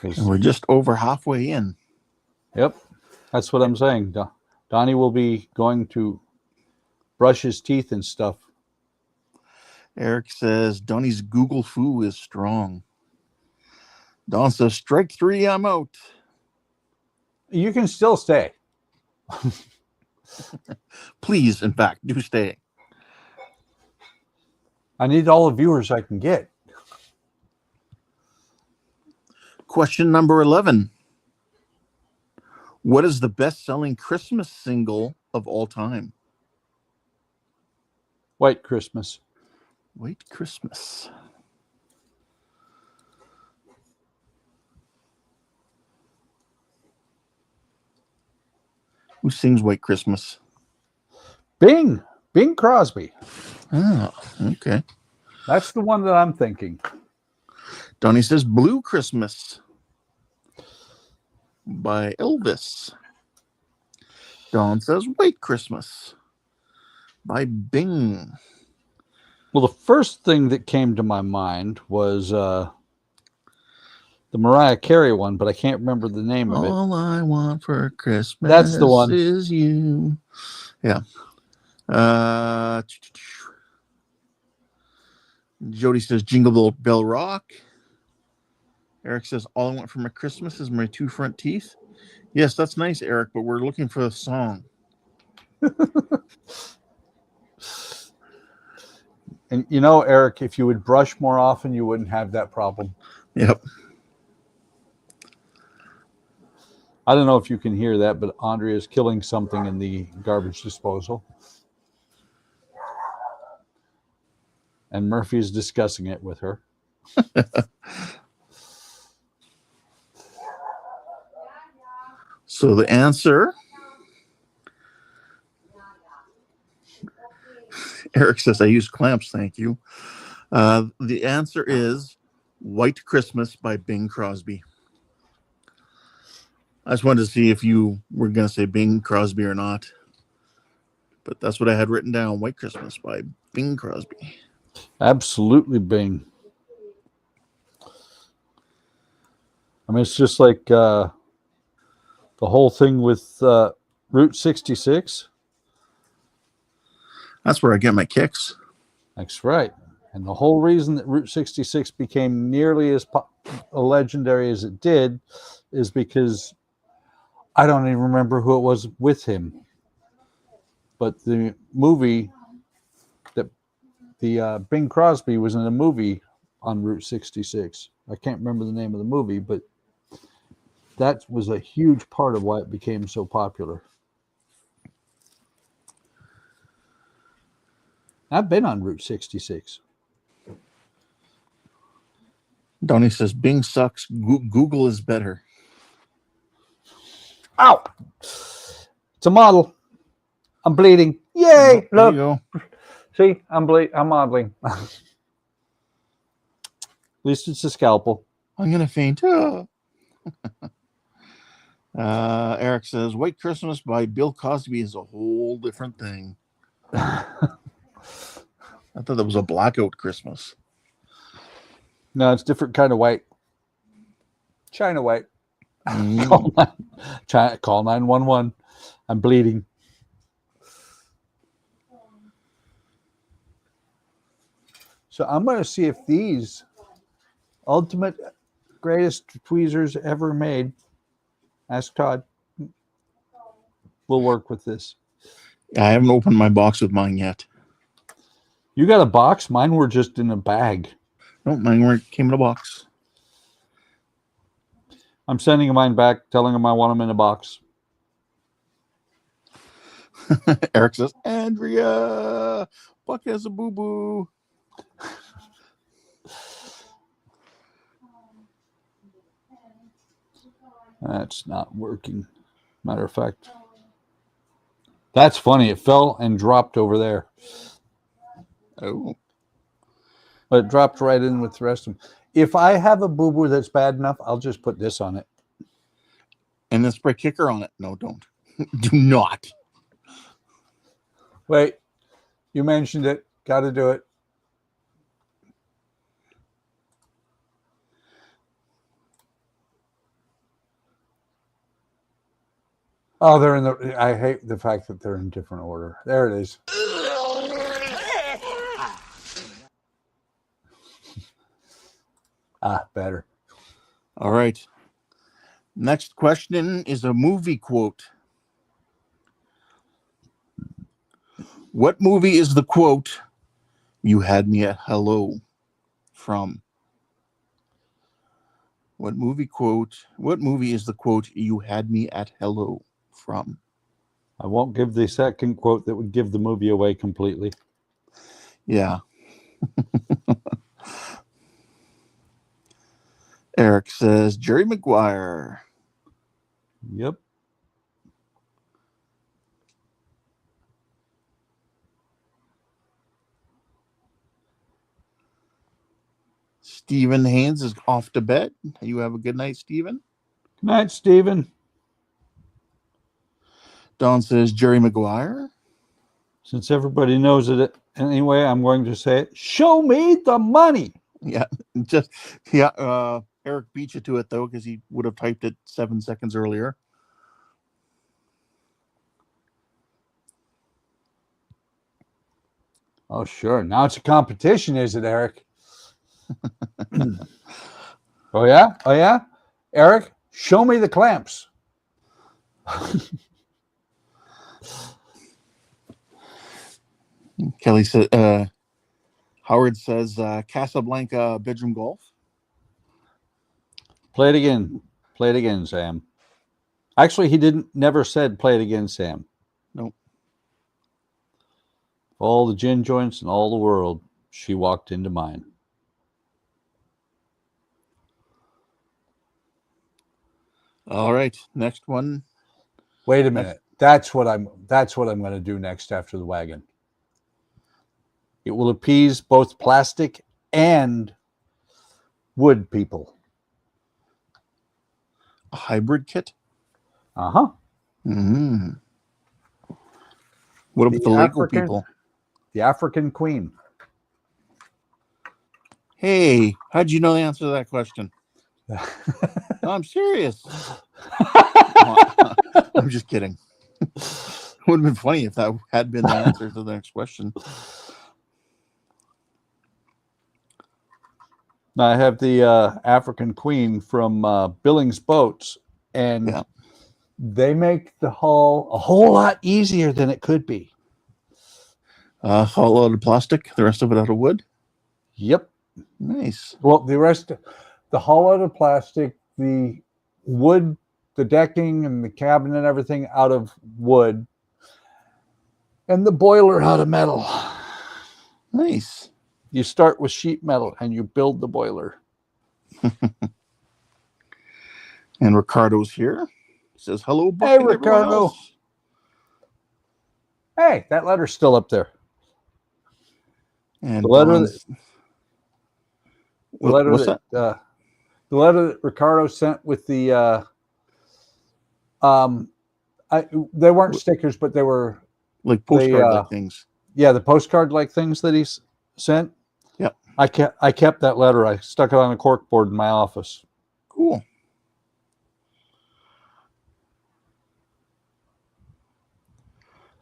And we're just over halfway in.
Yep, that's what I'm saying. Donnie will be going to brush his teeth and stuff.
Eric says Donnie's Google foo is strong. Don says strike 3, I'm out.
You can still stay.
Please, in fact, do stay.
I need all the viewers I can get.
Question number 11. What is the best-selling Christmas single of all time?
White Christmas.
White Christmas. Who sings White Christmas?
Bing Crosby.
Oh, okay.
That's the one that I'm thinking.
Donnie says Blue Christmas by Elvis. Don says White Christmas by Bing.
Well, the first thing that came to my mind was the Mariah Carey one, but I can't remember the name of it.
All I want for Christmas
That's the one.
is you. Yeah. Jody says Jingle Bell Rock. Eric says all I want for my Christmas is my 2 front teeth. Yes, that's nice, Eric, but we're looking for a song.
And you know, Eric, if you would brush more often, you wouldn't have that problem.
Yep.
I don't know if you can hear that, but Andrea is killing something in the garbage disposal. And Murphy is discussing it with her.
So the answer, Eric says, I use clamps, thank you. The answer is White Christmas by Bing Crosby. I just wanted to see if you were going to say Bing Crosby or not. But that's what I had written down, White Christmas by Bing Crosby.
Absolutely Bing. I mean, it's just like the whole thing with Route 66.
That's where I get my kicks.
That's right. And the whole reason that Route 66 became nearly as legendary as it did is because I don't even remember who it was with him. But the movie that the Bing Crosby was in a movie on Route 66. I can't remember the name of the movie, but that was a huge part of why it became so popular. I've been on Route 66.
Donnie says Bing sucks. Google is better.
Ow! It's a model. I'm bleeding. Yay!
There you
Look.
go.
See, I'm modeling. At least it's a scalpel.
I'm gonna faint. Eric says White Christmas by Bill Cosby is a whole different thing. I thought that was a blackout Christmas.
No, it's different kind of white. China white. Call 911. I'm bleeding. So I'm going to see if these ultimate greatest tweezers ever made, ask Todd, will work with this.
I haven't opened my box with mine yet.
You got a box? Mine were just in a bag.
No, mine came in a box.
I'm sending mine back, telling them I want them in a box.
Eric says, Andrea, Buck has a boo-boo.
That's not working. Matter of fact, that's funny. It fell and dropped over there.
Oh.
But it dropped right in with the rest of them. If I have a boo-boo that's bad enough, I'll just put this on it.
And then spray kicker on it. No, don't. Do not.
Wait, you mentioned it. Got to do it. Oh, they're in the... I hate the fact that they're in different order. There it is. Better.
All right. Next question is a movie quote. What movie is the quote, "You had me at hello," from? What movie is the quote, "You had me at hello," from?
I won't give the second quote that would give the movie away completely.
Yeah. Eric says Jerry Maguire.
Yep.
Stephen Haynes is off to bed. You have a good night, Stephen.
Good night, Stephen.
Don says Jerry Maguire.
Since everybody knows it anyway, I'm going to say it. Show me the money.
Yeah. Eric beat you to it, though, because he would have typed it 7 seconds earlier.
Oh, sure. Now it's a competition, is it, Eric? Oh, yeah? Oh, yeah? Eric, show me the clamps.
Kelly said, Howard says Casablanca bedroom golf.
Play it again. Play it again, Sam. Actually, he never said play it again, Sam.
Nope.
All the gin joints in all the world, she walked into mine.
All right, next one.
Wait a minute. That's what I'm going to do next after the wagon. It will appease both plastic and wood people.
A hybrid kit?
Uh-huh.
Mm-hmm. What about the Lego people?
The African Queen.
Hey, how'd you know the answer to that question? No, I'm serious. I'm just kidding. It would have been funny if that had been the answer to the next question.
Now I have the African Queen from Billings Boats, and they make the hull a whole lot easier than it could be.
Hull out of plastic, the rest of it out of wood?
Yep.
Nice.
Well, the hull out of plastic, the wood, the decking and the cabin and everything out of wood, and the boiler out of metal.
Nice.
You start with sheet metal and you build the boiler.
And Ricardo's here. He says, hello, Buck
Hey,
and everyone
Ricardo.
else.
Hey, that letter's still up there.
And
The letter
what's that?
The letter that Ricardo sent with the they weren't stickers, but they were
like postcard-like things.
Yeah, the postcard-like things that he sent.
Yep.
I kept that letter. I stuck it on a cork board in my office.
Cool.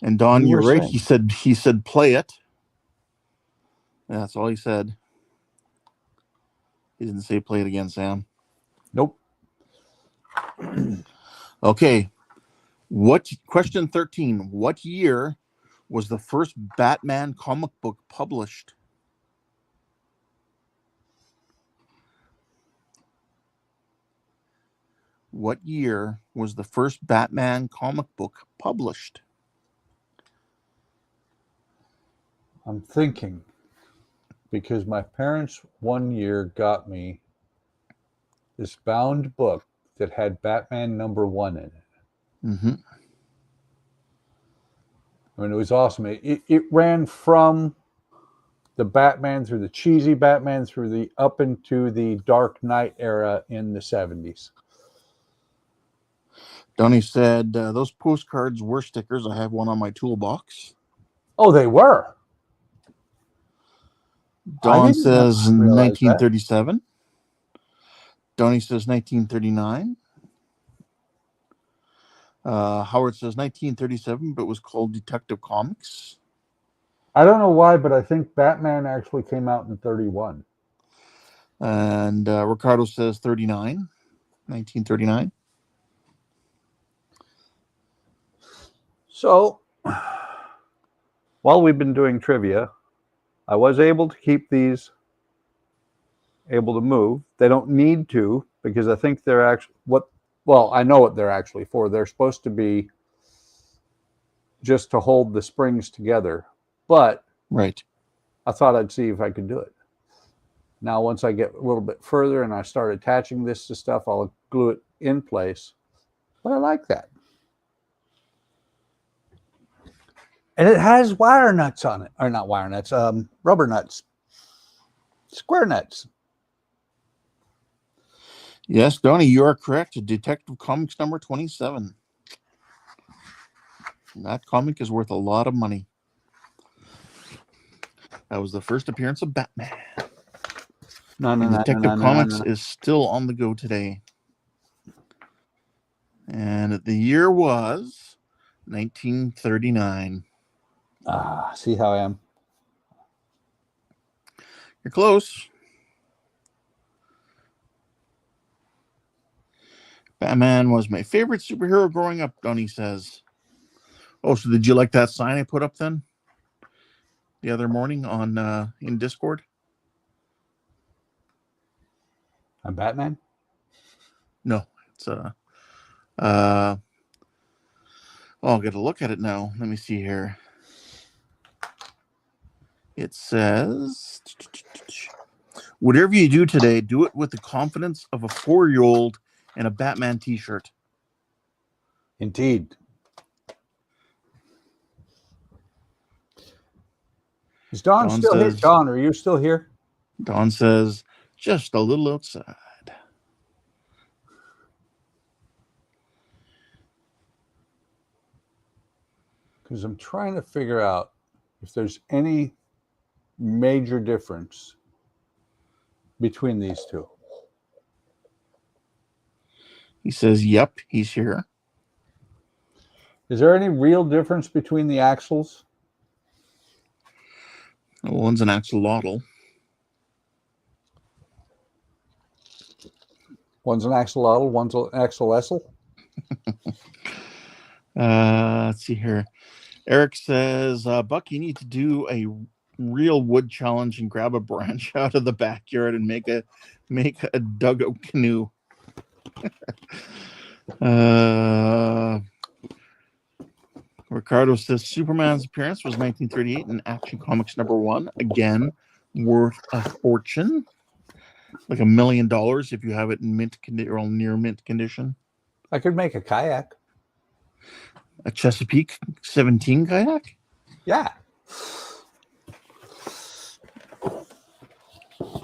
And Don, you're right. Saying. He said play it. That's all he said. He didn't say play it again, Sam.
Nope.
Okay. Question 13. What year was the first Batman comic book published? What year was the first Batman comic book published?
I'm thinking, because my parents one year got me this bound book that had Batman #1 in it.
Mm-hmm.
I mean, it was awesome. It ran from the Batman through the cheesy Batman through the up into the Dark Knight era in the 70s.
Donnie said, those postcards were stickers. I have one on my toolbox.
Oh, they were?
Don says 1937. Donnie says 1939. Howard says 1937, but was called Detective Comics.
I don't know why, but I think Batman actually came out in 31.
And Ricardo says 1939.
So, while we've been doing trivia, I was able to keep these able to move. They don't need to, because I think they're actually I know what they're actually for. They're supposed to be just to hold the springs together. But
right,
I thought I'd see if I could do it. Now, once I get a little bit further and I start attaching this to stuff, I'll glue it in place. But I like that. And it has wire nuts on it. Or not wire nuts, rubber nuts. Square nuts.
Yes, Donnie, you are correct. Detective Comics number 27. That comic is worth a lot of money. That was the first appearance of Batman. Detective Comics is still on the go today. And the year was 1939.
See how I am?
You're close. Batman was my favorite superhero growing up, Donnie says. Oh, so did you like that sign I put up then? The other morning on in Discord?
I'm Batman?
No, it's I'll get a look at it now. Let me see here. It says, whatever you do today, do it with the confidence of a 4-year-old and a Batman t-shirt.
Indeed. Is Don still here? Don, are you still here?
Don says, just a little outside.
Because I'm trying to figure out if there's any major difference between these two.
He says, yep, he's here.
Is there any real difference between the axles?
Well, one's an axolotl.
One's an axolotl, one's an axolesl.
Let's see here. Eric says, Buck, you need to do a real wood challenge and grab a branch out of the backyard and make a dugout canoe. Ricardo says Superman's appearance was 1938 in Action Comics #1. Again, worth a fortune. Like $1 million if you have it in mint condition or near mint condition.
I could make a kayak.
A Chesapeake 17 kayak?
Yeah.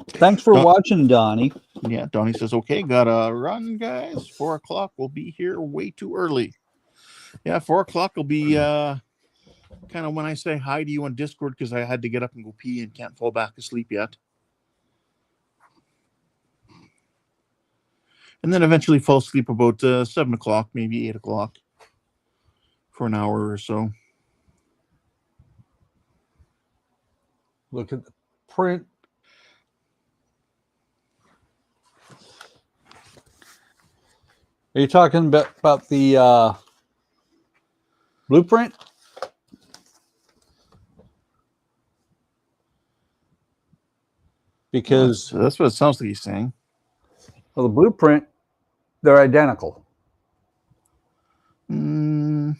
Thanks for watching, Donnie.
Yeah, Donnie says, okay, gotta run, guys. 4 o'clock. We'll be here way too early. Yeah, 4 o'clock will be kind of when I say hi to you on Discord because I had to get up and go pee and can't fall back asleep yet. And then eventually fall asleep about 7 o'clock, maybe 8 o'clock for an hour or so.
Look at the print. Are you talking about the blueprint? Because
that's what it sounds like he's saying.
Well, the blueprint, they're identical.
No,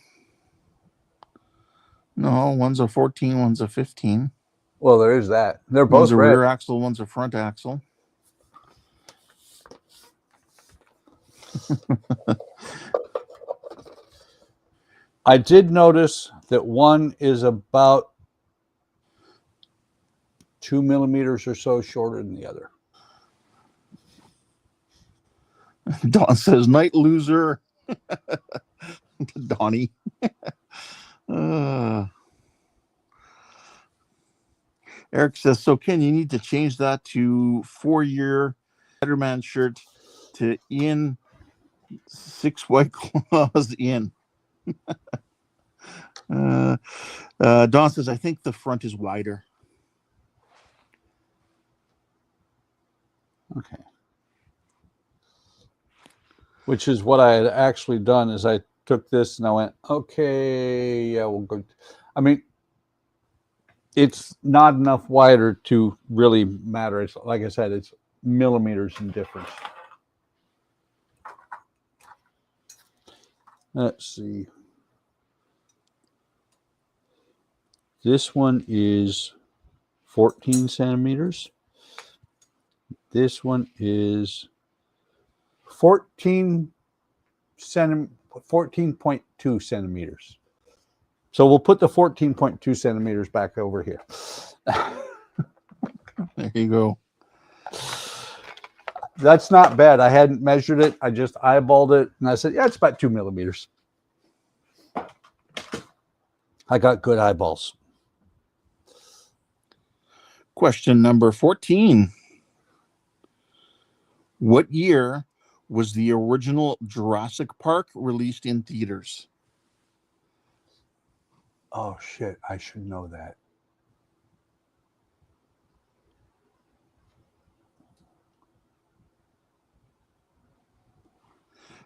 one's a 14, one's a 15.
Well, there is that. They're both
one's a
red.
rear axle, one's a front axle.
I did notice that one is about 2 millimeters or so shorter than the other.
Don says, night loser. Donnie. Eric says, so Ken, you need to change that to 4-year Spider-Man shirt to in 6 white claws in. Don says, I think the front is wider.
Okay. Which is what I had actually done is I took this and I went, okay, yeah, we'll go. I mean, it's not enough wider to really matter. It's like I said, it's millimeters in difference. Let's see. This one is 14 centimeters. This one is 14.2 centimeters. So we'll put the 14.2 centimeters back over here.
There you go.
That's not bad. I hadn't measured it. I just eyeballed it. And I said, yeah, it's about 2 millimeters. I got good eyeballs.
Question number 14. What year was the original Jurassic Park released in theaters?
Oh, shit. I should know that.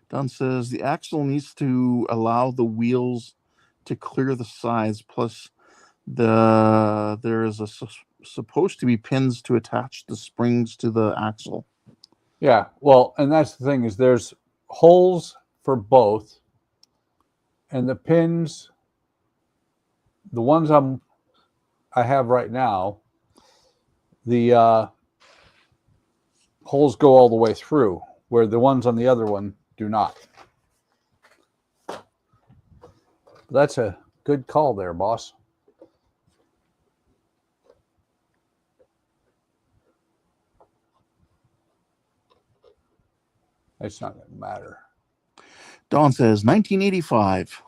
Don says the axle needs to allow the wheels to clear the sides. Plus, there is supposed to be pins to attach the springs to the axle.
Yeah, well, and that's the thing is there's holes for both, and the pins, the ones I have right now, the holes go all the way through, where the ones on the other one do not. That's a good call there, boss. It's not going to matter.
Don says 1985.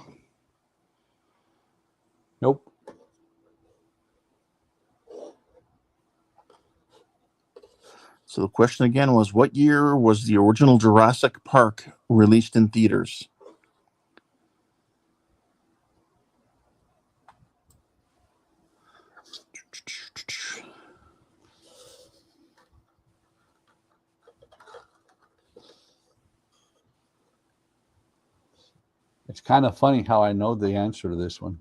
Nope.
So the question again was, what year was the original Jurassic Park released in theaters?
It's kind of funny how I know the answer to this one.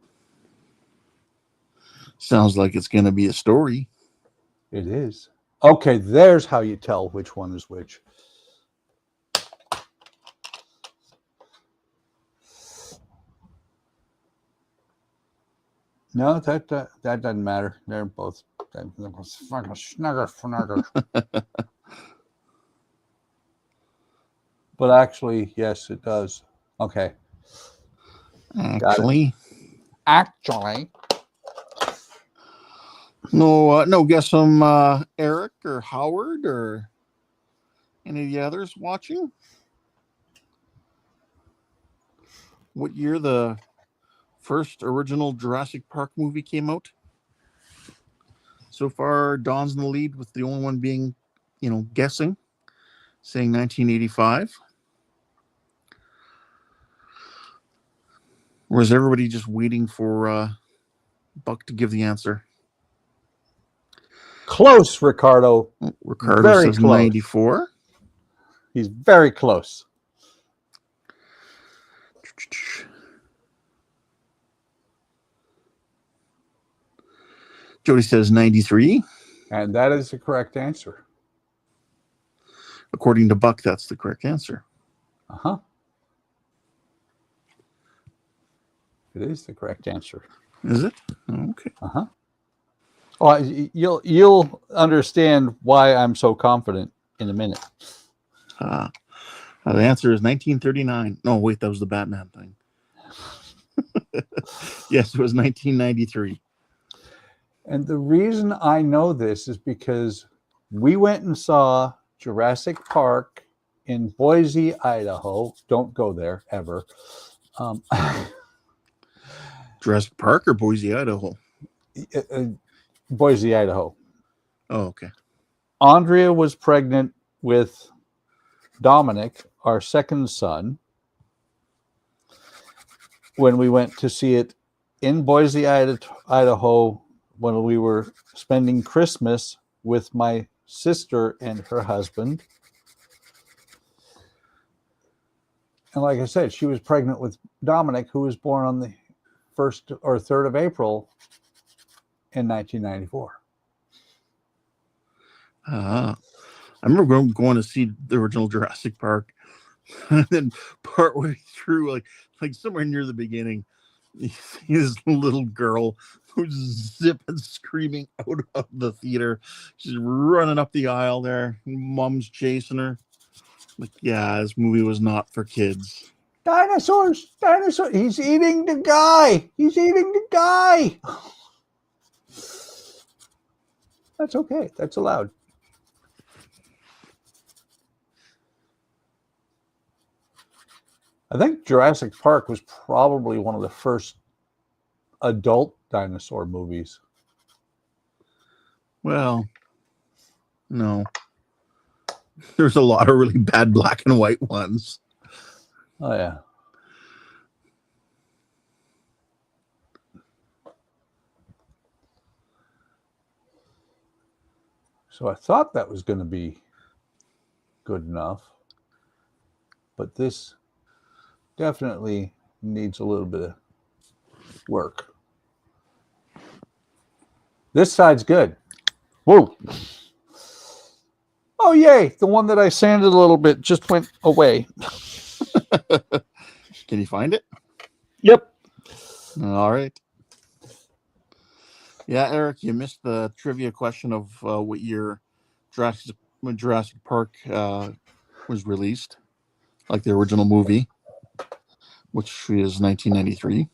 Sounds like it's going to be a story.
It is. Okay, there's how you tell which one is which. No, that doesn't matter. They're both fucking snugger. But actually, yes, it does. Okay.
Actually.
Actually.
No guess from Eric or Howard or any of the others watching? What year the first original Jurassic Park movie came out? So far, Don's in the lead with the only one being, guessing, saying 1985. Or is everybody just waiting for Buck to give the answer?
Close, Ricardo.
Ricardo
very
says
close.
94.
He's very close.
Jody says 93.
And that is the correct answer.
According to Buck, that's the correct answer.
Uh-huh. It is the correct answer.
Is it? Okay.
Uh-huh. Well, you'll understand why I'm so confident in a minute.
The answer is 1939. No, wait, that was the Batman thing. Yes, it was 1993.
And the reason I know this is because we went and saw Jurassic Park in Boise, Idaho. Don't go there ever.
Jurassic Park or Boise, Idaho?
Boise, Idaho.
Oh, okay.
Andrea was pregnant with Dominic, our second son, when we went to see it in Boise, Idaho, when we were spending Christmas with my sister and her husband. And like I said, she was pregnant with Dominic, who was born on the 1st or 3rd of April in 1994.
I remember going to see the original Jurassic Park, and then partway through, like somewhere near the beginning, you see this little girl who's zipping, screaming out of the theater. She's running up the aisle there. Mom's chasing her. Like, yeah, this movie was not for kids.
Dinosaurs! Dinosaurs! He's eating the guy! He's eating the guy! That's okay. That's allowed. I think Jurassic Park was probably one of the first adult dinosaur movies.
Well, no. There's a lot of really bad black and white ones.
Oh, yeah. So I thought that was going to be good enough. But this definitely needs a little bit of work. This side's good. Whoa. Oh, yay. The one that I sanded a little bit just went away.
Can you find it?
Yep.
All right. Yeah, Eric, you missed the trivia question of what year Jurassic Park was released, like the original movie, which is 1993.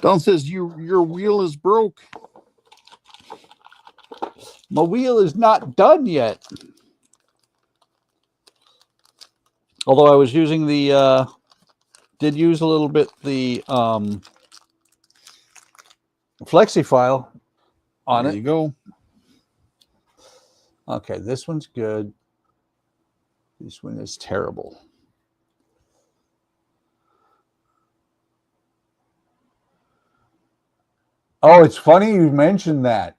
Don says, your wheel is broke.
My wheel is not done yet. Although I was using did use a little bit the flexi file on it.
There you go.
Okay, this one's good. This one is terrible. Oh, it's funny you mentioned that.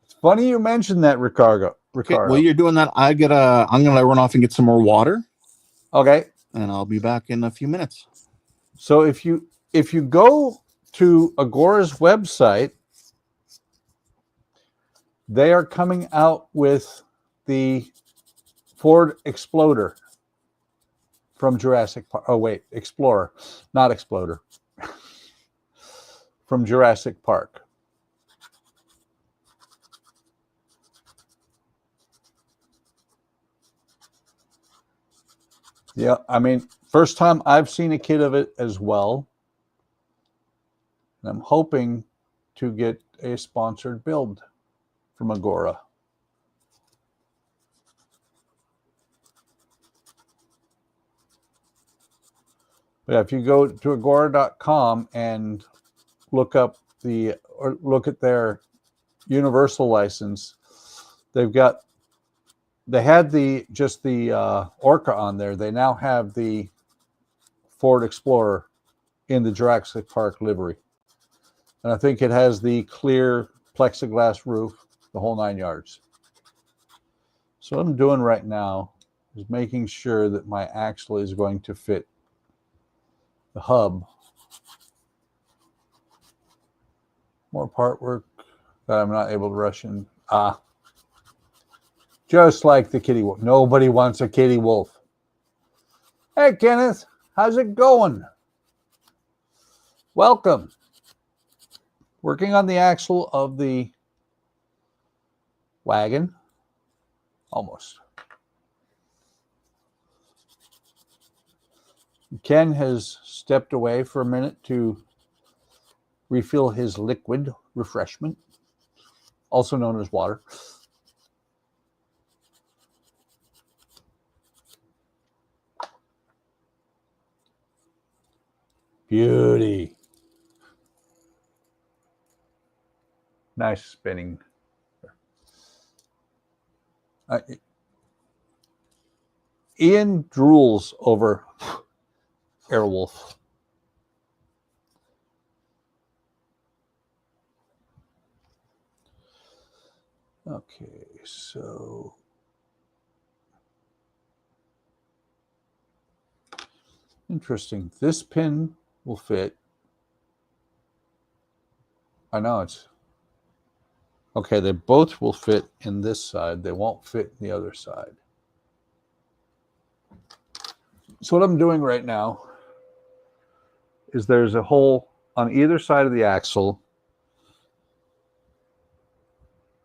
It's funny you mentioned that, Ricardo.
Okay, while you're doing that, I'm gonna run off and get some more water.
Okay.
And I'll be back in a few minutes.
So if you go to Agora's website, they are coming out with the Ford Exploder from Jurassic Park. Oh, wait, Explorer, not Exploder. From Jurassic Park. Yeah, I mean, first time I've seen a kit of it as well. And I'm hoping to get a sponsored build from Agora. But if you go to agora.com and look up or look at their universal license, they had just the Orca on there. They now have the Ford Explorer in the Jurassic Park livery. And I think it has the clear plexiglass roof, the whole 9 yards. So what I'm doing right now is making sure that my axle is going to fit the hub. More part work that I'm not able to rush in. Just like the kitty wolf. Nobody wants a kitty wolf. Hey, Kenneth, how's it going? Welcome. Working on the axle of the wagon. Almost. Ken has stepped away for a minute to refill his liquid refreshment, also known as water. Beauty. Nice spinning. Ian drools over Airwolf. Okay, so interesting. This pin will fit. I know it's okay. They both will fit in this side. They won't fit in the other side. So what I'm doing right now is there's a hole on either side of the axle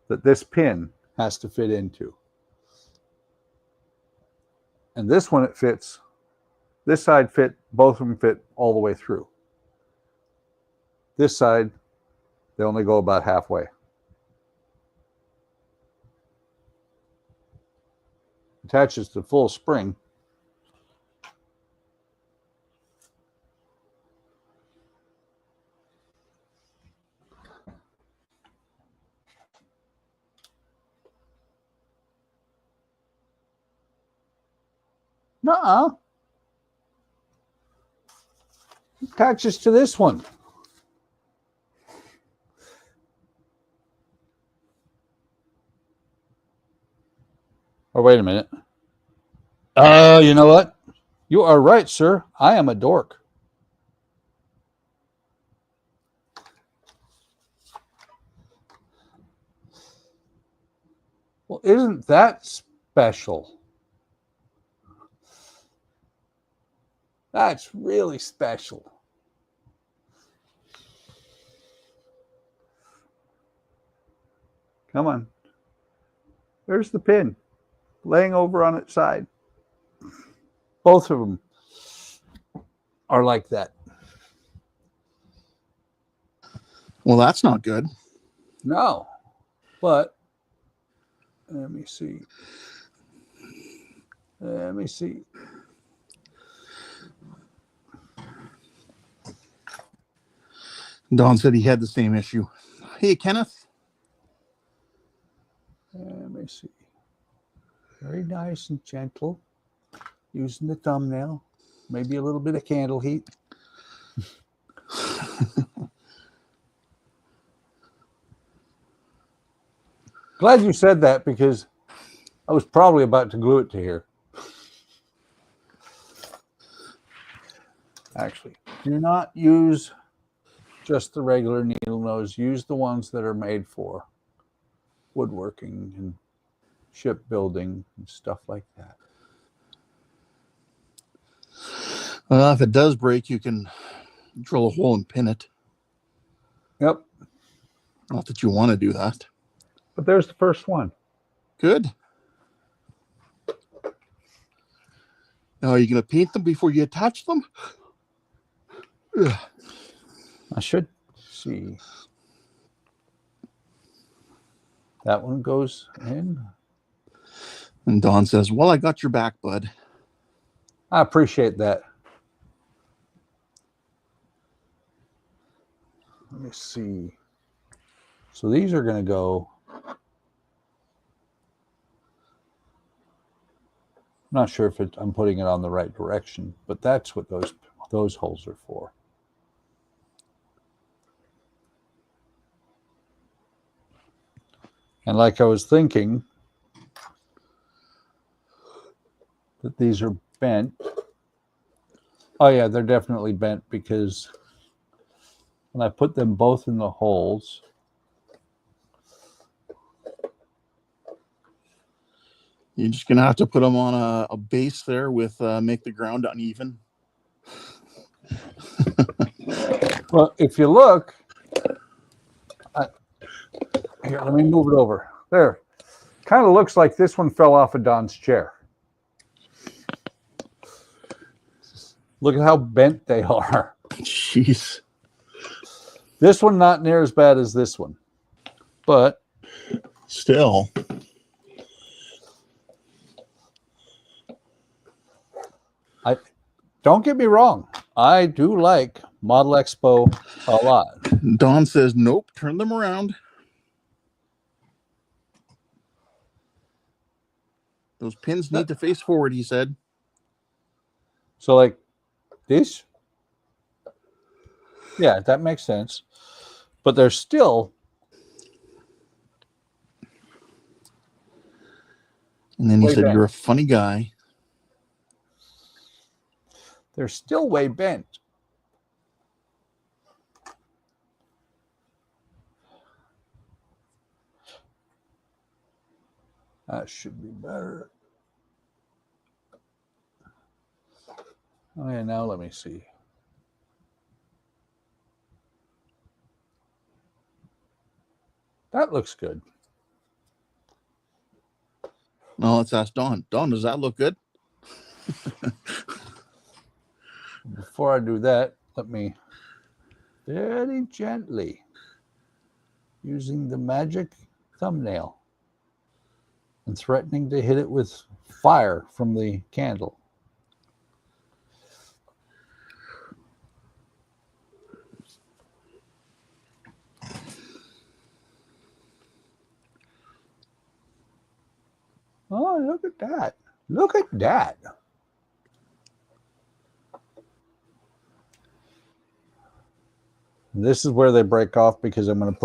that this pin has to fit into. And this one, it fits. This side fit, both of them fit all the way through. This side, they only go about halfway. Attaches to full spring. Nuh-uh. Attaches to this one. Oh, wait a minute. You know what? You are right, sir. I am a dork. Well, isn't that special? That's really special. Come on. There's the pin laying over on its side. Both of them are like that.
Well, that's not good.
No, but let me see. Let me see.
Don said he had the same issue. Hey, Kenneth.
Let me see. Very nice and gentle. Using the thumbnail. Maybe a little bit of candle heat. Glad you said that because I was probably about to glue it to here. Actually, do not use just the regular needle nose. Use the ones that are made for woodworking and shipbuilding and stuff like that.
Well, if it does break, you can drill a hole and pin it.
Yep.
Not that you want to do that.
But there's the first one.
Good. Now, are you going to paint them before you attach them? Ugh.
I should see. That one goes in.
And Don says, well, I got your back, bud.
I appreciate that. Let me see. So these are going to go. I'm not sure if I'm putting it on the right direction, but that's what those holes are for. And like I was thinking that these are bent. Oh yeah, they're definitely bent because when I put them both in the holes,
you're just going to have to put them on a base there with make the ground uneven.
Well, if you look, here, let me move it over. There. Kind of looks like this one fell off of Don's chair. Look at how bent they are.
Jeez.
This one not near as bad as this one. But
still.
Don't get me wrong. I do like Model Expo a lot.
Don says, nope, turn them around. Those pins need to face forward, he said.
So like this? Yeah, that makes sense. But they're still.
And then he said, you're a funny guy.
They're still way bent. That should be better. Okay, now let me see. That looks good.
Now let's ask Don. Don, does that look good?
Before I do that, let me very gently, using the magic thumbnail and threatening to hit it with fire from the candle. Oh, look at that. Look at that. And this is where they break off because I'm going to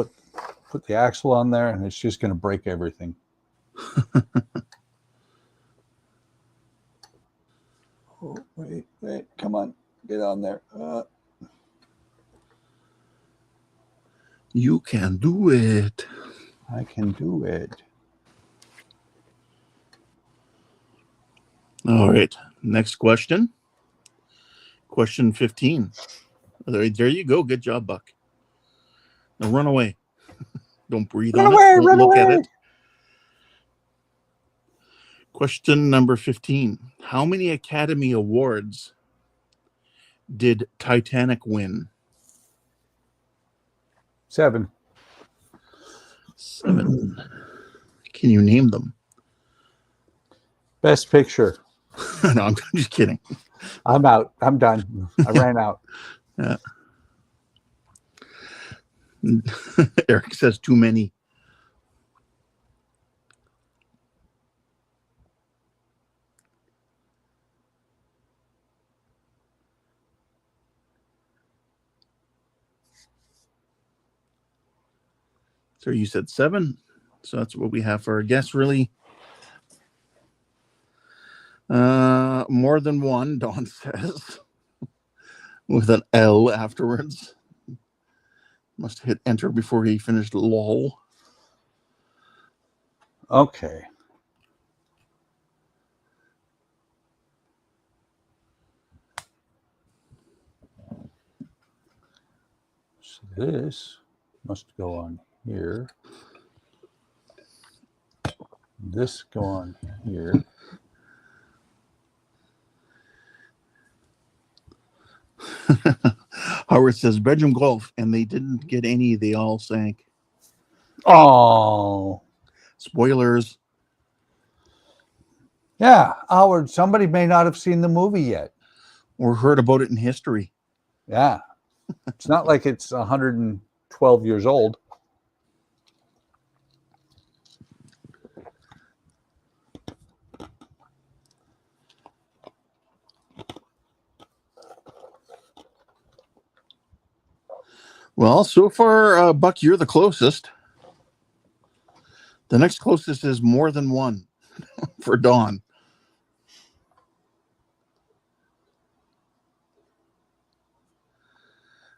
put the axle on there and it's just going to break everything. Oh, wait, come on, get on there.
You can do it.
I can do it.
All right, next question. Question 15. There you go. Good job, Buck. Now run away. Don't breathe on it. Don't look at it. Question number 15. How many Academy Awards did Titanic win?
7.
7. Can you name them?
Best Picture.
No, I'm just kidding.
I'm out. I'm done. I ran out.
Yeah. Eric says too many. So you said 7. So that's what we have for our guests, really. More than one, Don says. With an L afterwards. Must hit enter before he finished lol.
Okay. So this must go on here. This go on here.
Howard says bedroom golf, and they didn't get any. They all sank.
Oh.
Spoilers.
Yeah, Howard, somebody may not have seen the movie yet.
Or heard about it in history.
Yeah. It's not like it's 112 years old.
Well, so far, Buck, you're the closest. The next closest is more than one for Dawn.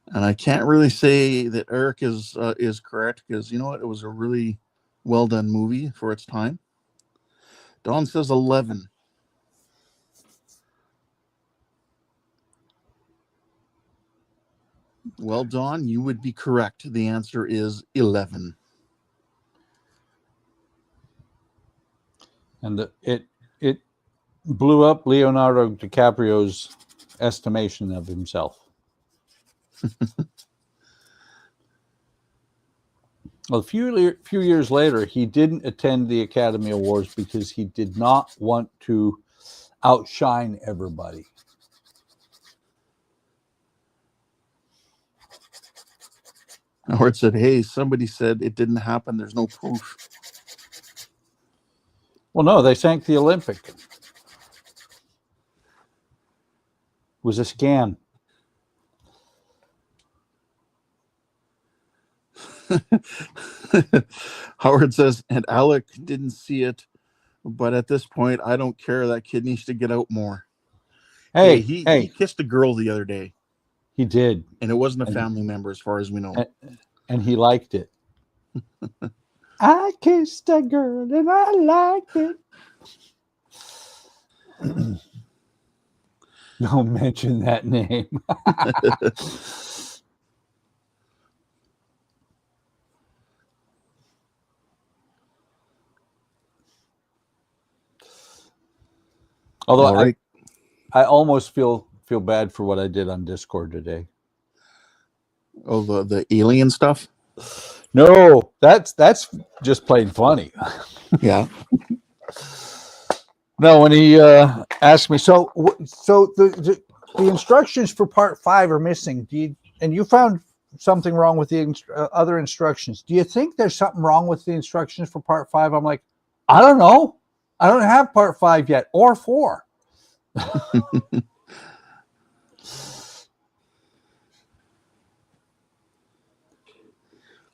And I can't really say that Eric is correct because, you know what, it was a really well done movie for its time. Dawn says 11. Well, Dawn, you would be correct. The answer is 11.
And it blew up Leonardo DiCaprio's estimation of himself. Well, a few years later, he didn't attend the Academy Awards because he did not want to outshine everybody.
Howard said, hey, somebody said it didn't happen. There's no proof.
Well, no, they sank the Olympic. It was a scam.
Howard says, and Alec didn't see it, but at this point, I don't care. That kid needs to get out more.
Hey,
he kissed a girl the other day.
He did.
And it wasn't a family member as far as we know.
And he liked it. I kissed a girl and I liked it. Don't mention that name. Although right. I almost feel bad for what I did on Discord today.
Oh, the alien stuff?
No, that's just plain funny.
Yeah.
No, when he asked me, so the instructions for part 5 are missing. And you found something wrong with the other instructions. Do you think there's something wrong with the instructions for part 5? I'm like, I don't know. I don't have part 5 yet or 4.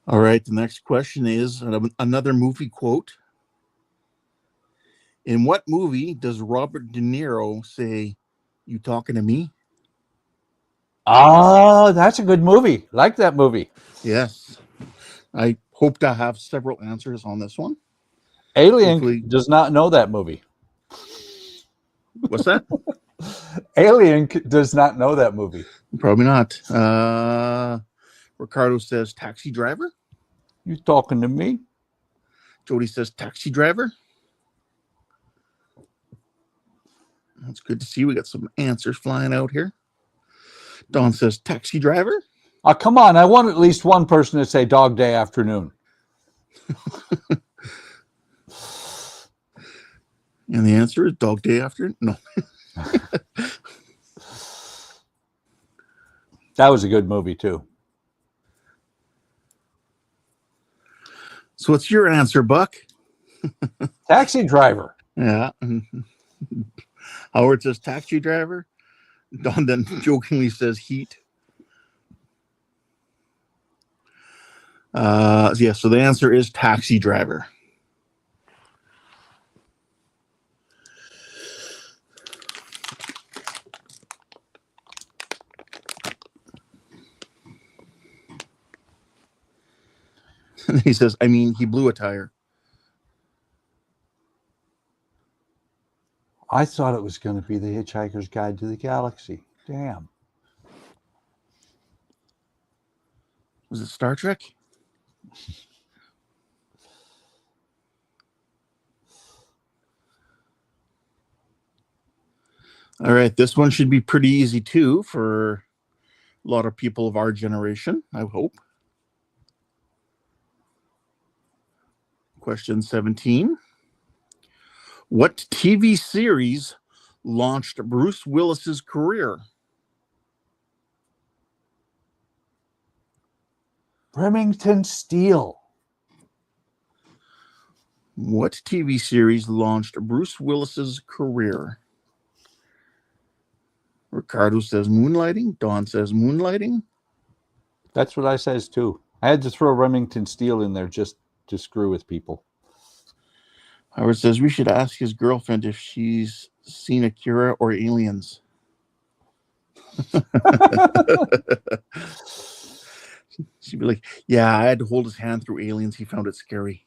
All right. The next question is another movie quote. In what movie does Robert De Niro say, "You talking to me"?
Oh, that's a good movie. Like that movie.
Yes. I hope to have several answers on this one.
Alien does not know that movie.
What's that?
Alien does not know that movie.
Probably not. Ricardo says Taxi Driver.
You talking to me?
Jody says Taxi Driver. That's good to see. We got some answers flying out here. Dawn says Taxi Driver.
Oh, come on. I want at least one person to say Dog Day Afternoon.
And the answer is Dog Day Afternoon. No.
That was a good movie, too.
So what's your answer, Buck?
Taxi Driver.
Yeah. Howard says Taxi Driver. Don then jokingly says Heat. Yeah, so the answer is Taxi Driver. And he says, I mean, he blew a tire.
I thought it was going to be The Hitchhiker's Guide to the Galaxy. Damn.
Was it Star Trek? All right, this one should be pretty easy too for A lot of people of our generation, I hope. Question 17. What TV series launched Bruce Willis's career?
Remington Steele.
What TV series launched Bruce Willis's career? Ricardo says Moonlighting. Don says Moonlighting.
That's what I says too. I had to throw Remington Steele in there just to screw with people.
Howard says we should ask his girlfriend if she's seen Akira or Aliens. She'd be like, yeah, I had to hold his hand through Aliens. He found it scary.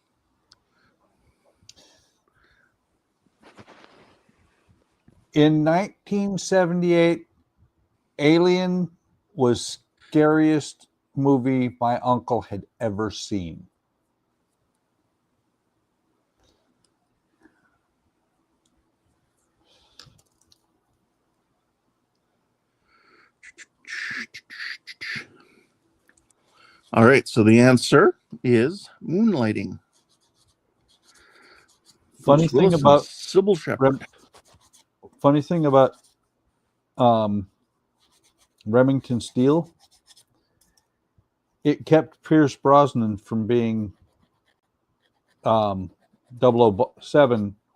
In 1978, Alien was scariest movie my uncle had ever seen.
All right, so the answer is Moonlighting.
Funny thing about
Sybil Shepherd.
Funny thing about Remington Steele, it kept Pierce Brosnan from being 007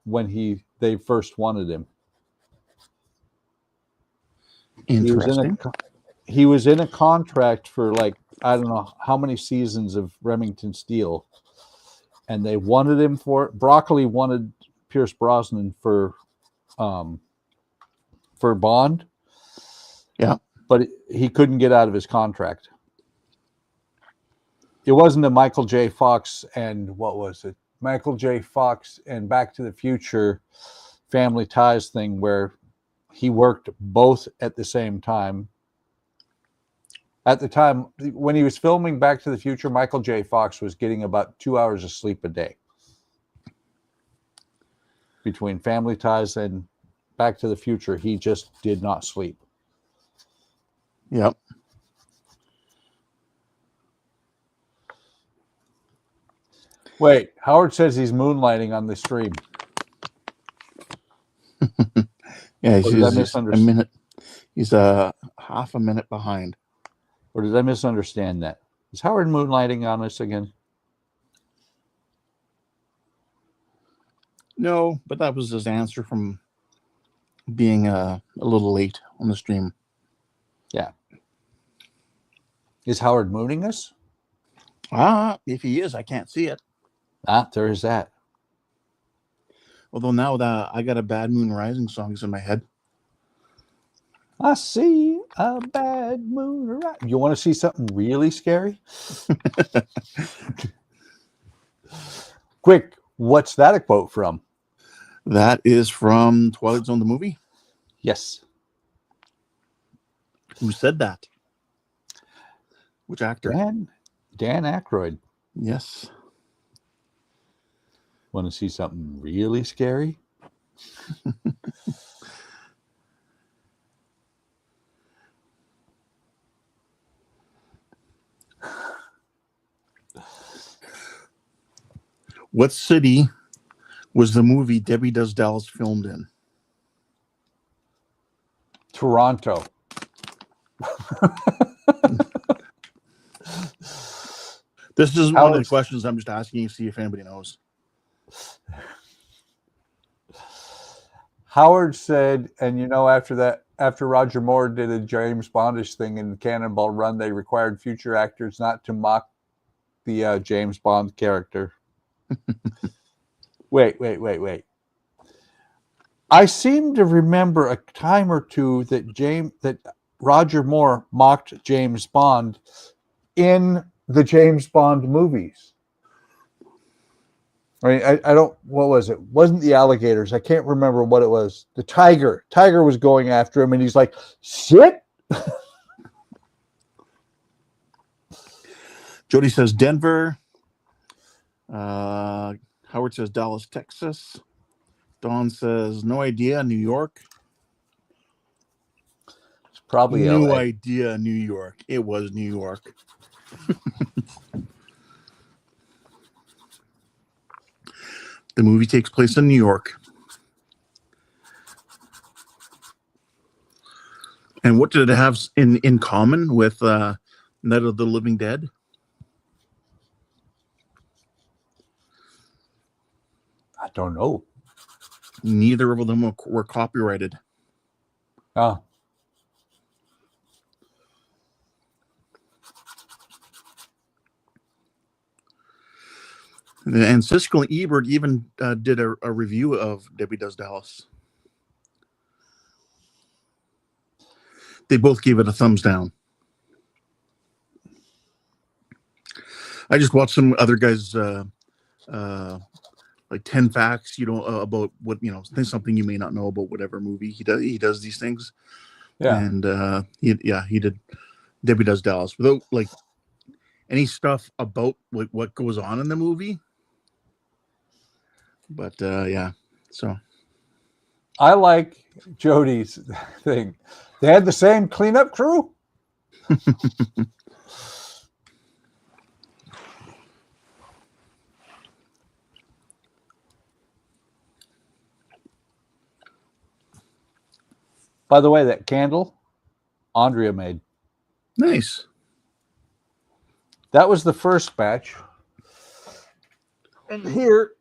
when they first wanted him.
Interesting.
He was in a contract for like, I don't know how many seasons of Remington Steele, and they wanted him for it. Broccoli wanted Pierce Brosnan for Bond.
Yeah.
But he couldn't get out of his contract. It wasn't a Michael J. Fox and what was it? Michael J. Fox and Back to the Future Family Ties thing where he worked both at the same time. At the time, when he was filming Back to the Future, Michael J. Fox was getting about 2 hours of sleep a day. Between Family Ties and Back to the Future, he just did not sleep.
Yep.
Wait, Howard says he's moonlighting on the stream.
Yeah, he's a minute. He's half a minute behind.
Or did I misunderstand that? Is Howard moonlighting on us again?
No, but that was his answer from being a little late on the stream.
Yeah. Is Howard mooning us?
If he is, I can't see it.
There is that.
Although now that I got a Bad Moon Rising songs in my head.
I see a bad moon. You want to see something really scary? Quick, what's that a quote from?
That is from Twilight Zone, the movie.
Yes.
Who said that? Which actor?
Dan Aykroyd.
Yes.
Want to see something really scary?
What city was the movie Debbie Does Dallas filmed in?
Toronto.
This is one of the questions I'm just asking you to see if anybody knows.
Howard said, and after Roger Moore did a James Bondish thing in Cannonball Run, they required future actors not to mock the James Bond character. Wait. I seem to remember a time or two that Roger Moore mocked James Bond in the James Bond movies. I mean, I don't, what was it? It wasn't the alligators. I can't remember what it was. The tiger. Tiger was going after him, and he's like, shit.
Jody says Denver. Howard says Dallas, Texas. Dawn says no idea, New York.
Probably
No
LA.
idea. New York. It was New York. The movie takes place in New York. And what did it have in common with Night of the Living Dead?
I don't know.
Neither of them were copyrighted.
Oh.
And Siskel and Ebert even did a review of Debbie Does Dallas. They both gave it a thumbs down. I just watched some other guys, like 10 facts, about what, something you may not know about whatever movie he does. He does these things.
Yeah.
And he did Debbie Does Dallas without like any stuff about like what goes on in the movie. But yeah, so
I like Jody's thing. They had the same cleanup crew. By the way, that candle Andrea made.
Nice.
That was the first batch. And here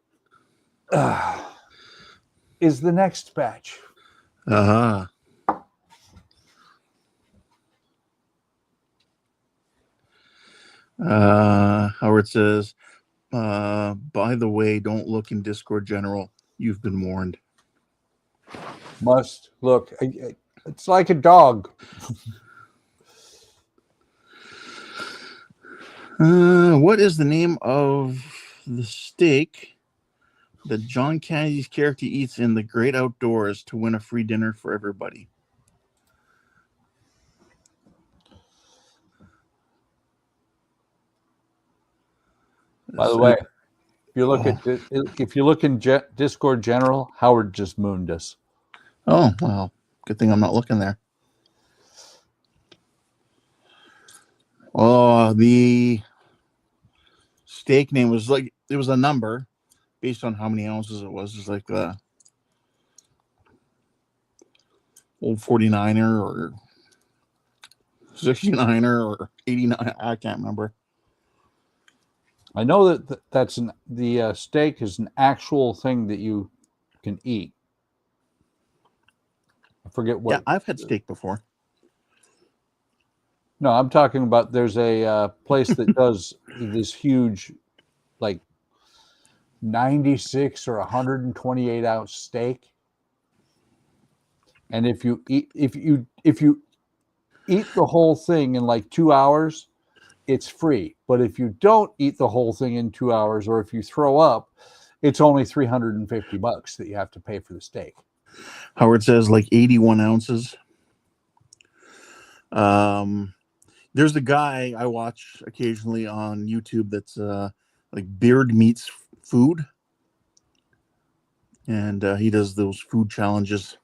is the next batch.
Howard says, by the way, don't look in Discord General. You've been warned.
Must look. It's like a dog.
What is the name of the steak that John Kennedy's character eats in The Great Outdoors to win a free dinner for everybody?
By the way, if you look in Discord General, Howard just mooned us.
Oh, well, good thing I'm not looking there. Oh, the steak name was like, it was a number based on how many ounces it was. It's like the old 49er or 69er or 89. I can't remember.
I know that the steak is an actual thing that you can eat. I forget what.
Yeah, I've had steak before.
No, I'm talking about there's a place that does this huge, like 96 or 128 ounce steak. And if you eat the whole thing in like 2 hours, it's free. But if you don't eat the whole thing in 2 hours, or if you throw up, it's only $350 that you have to pay for the steak.
Howard says like 81 ounces. There's a guy I watch occasionally on YouTube that's like Beard Meats Food. And he does those food challenges.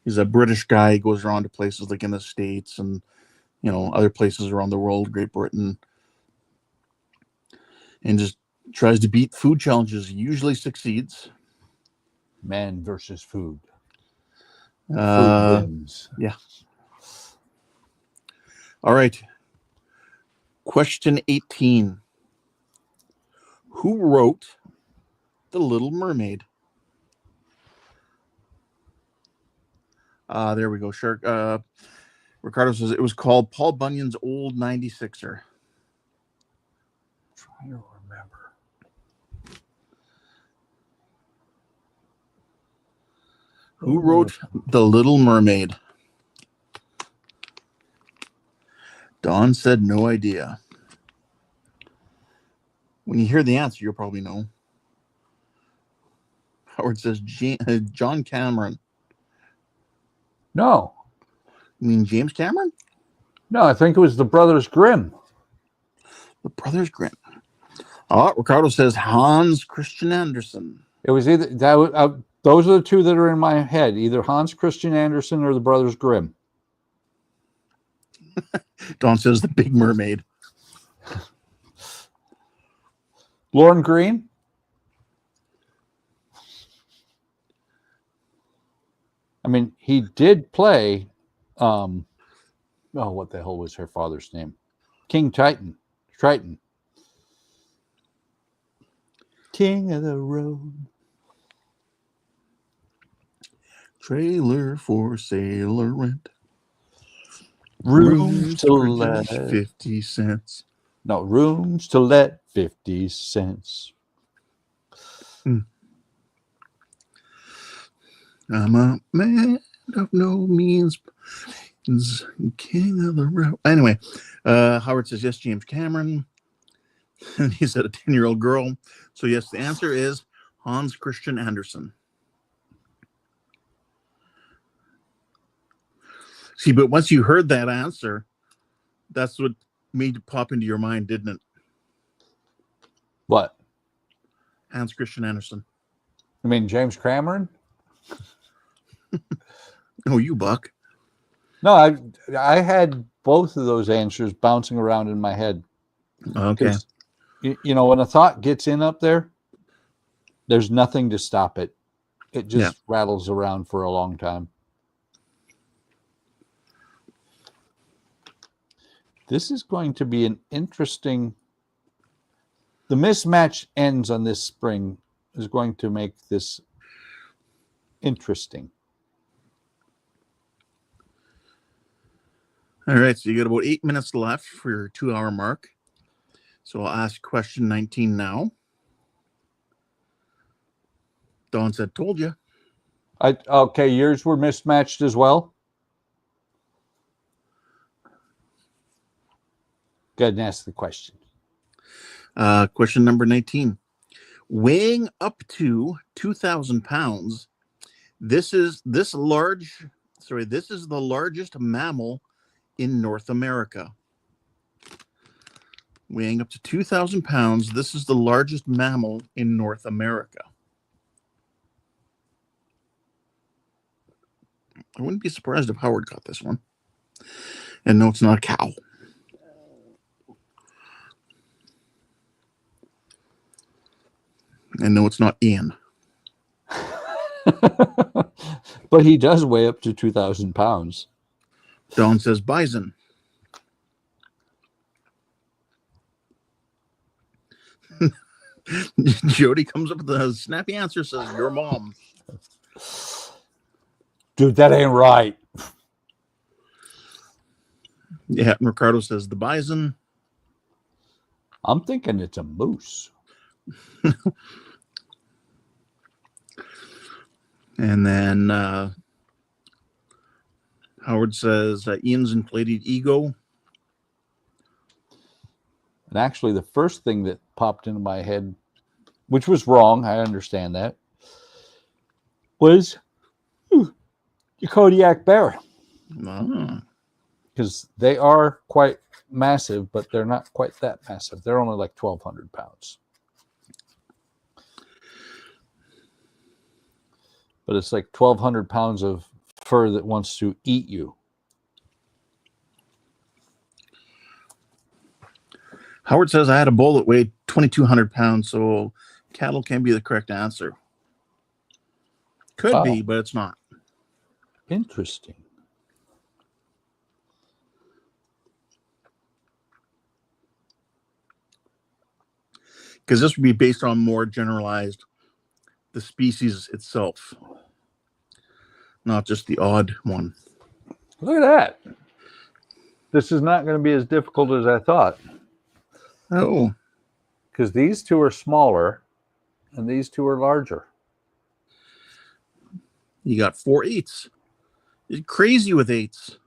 He's a British guy. He goes around to places like in the States and, other places around the world, Great Britain, and just tries to beat food challenges. Usually succeeds.
Man versus food.
Food
wins.
Yeah. All right. Question 18. Who wrote The Little Mermaid? There we go. Sure. Ricardo says it was called Paul Bunyan's Old 96er.
Trying to remember.
Who wrote The Little Mermaid? Don said no idea. When you hear the answer, you'll probably know. Howard says John Cameron.
No.
You mean James Cameron?
No, I think it was the Brothers Grimm.
The Brothers Grimm. Oh, Ricardo says Hans Christian Andersen.
It was either that. Those are the two that are in my head: either Hans Christian Andersen or the Brothers Grimm.
Don says the Big Mermaid.
Lauren Green. I mean, he did play. What the hell was her father's name? King Triton. King of the road.
Trailer for sailor rent.
Rooms to
for
let.
just 50 cents.
No, rooms to let 50 cents.
I'm a man of no means. King of the road. Anyway, Howard says, yes, James Cameron. And he said a 10-year-old girl. So, yes, the answer is Hans Christian Andersen. See, but once you heard that answer, that's what made it pop into your mind, didn't it?
What?
Hans Christian Andersen.
I mean, James Cameron?
Oh, you Buck.
No, I had both of those answers bouncing around in my head.
Okay.
You know, when a thought gets in up there, there's nothing to stop it. It just rattles around for a long time. This is going to be an interesting... The mismatch ends on this spring is going to make this interesting.
All right, so you got about 8 minutes left for your 2-hour mark. So I'll ask question 19 now. Dawn said, told you.
Okay, yours were mismatched as well? Go ahead and ask the question.
Question number 19. Weighing up to 2,000 pounds, this is the largest mammal in North America. Weighing up to 2,000 pounds, this is the largest mammal in North America. I wouldn't be surprised if Howard got this one. And no, it's not a cow. And no, it's not Ian.
But he does weigh up to 2,000 pounds.
Dawn says bison. Jody comes up with a snappy answer, says your mom.
Dude, that ain't right.
Yeah, Ricardo says the bison.
I'm thinking it's a moose.
And then Howard says Ian's inflated ego.
And actually, the first thing that popped into my head, which was wrong, I understand that, was the Kodiak bear. Because they are quite massive, but they're not quite that massive. They're only like 1,200 pounds. But it's like 1,200 pounds of fur that wants to eat you.
Howard says I had a bull that weighed 2,200 pounds, so cattle can be the correct answer. Could be, but it's not.
Interesting.
Because this would be based on more generalized, the species itself, not just the odd one.
Look at that. This is not going to be as difficult as I thought.
Oh.
Because these two are smaller and these two are larger.
You got 4 8s. You're crazy with 8s.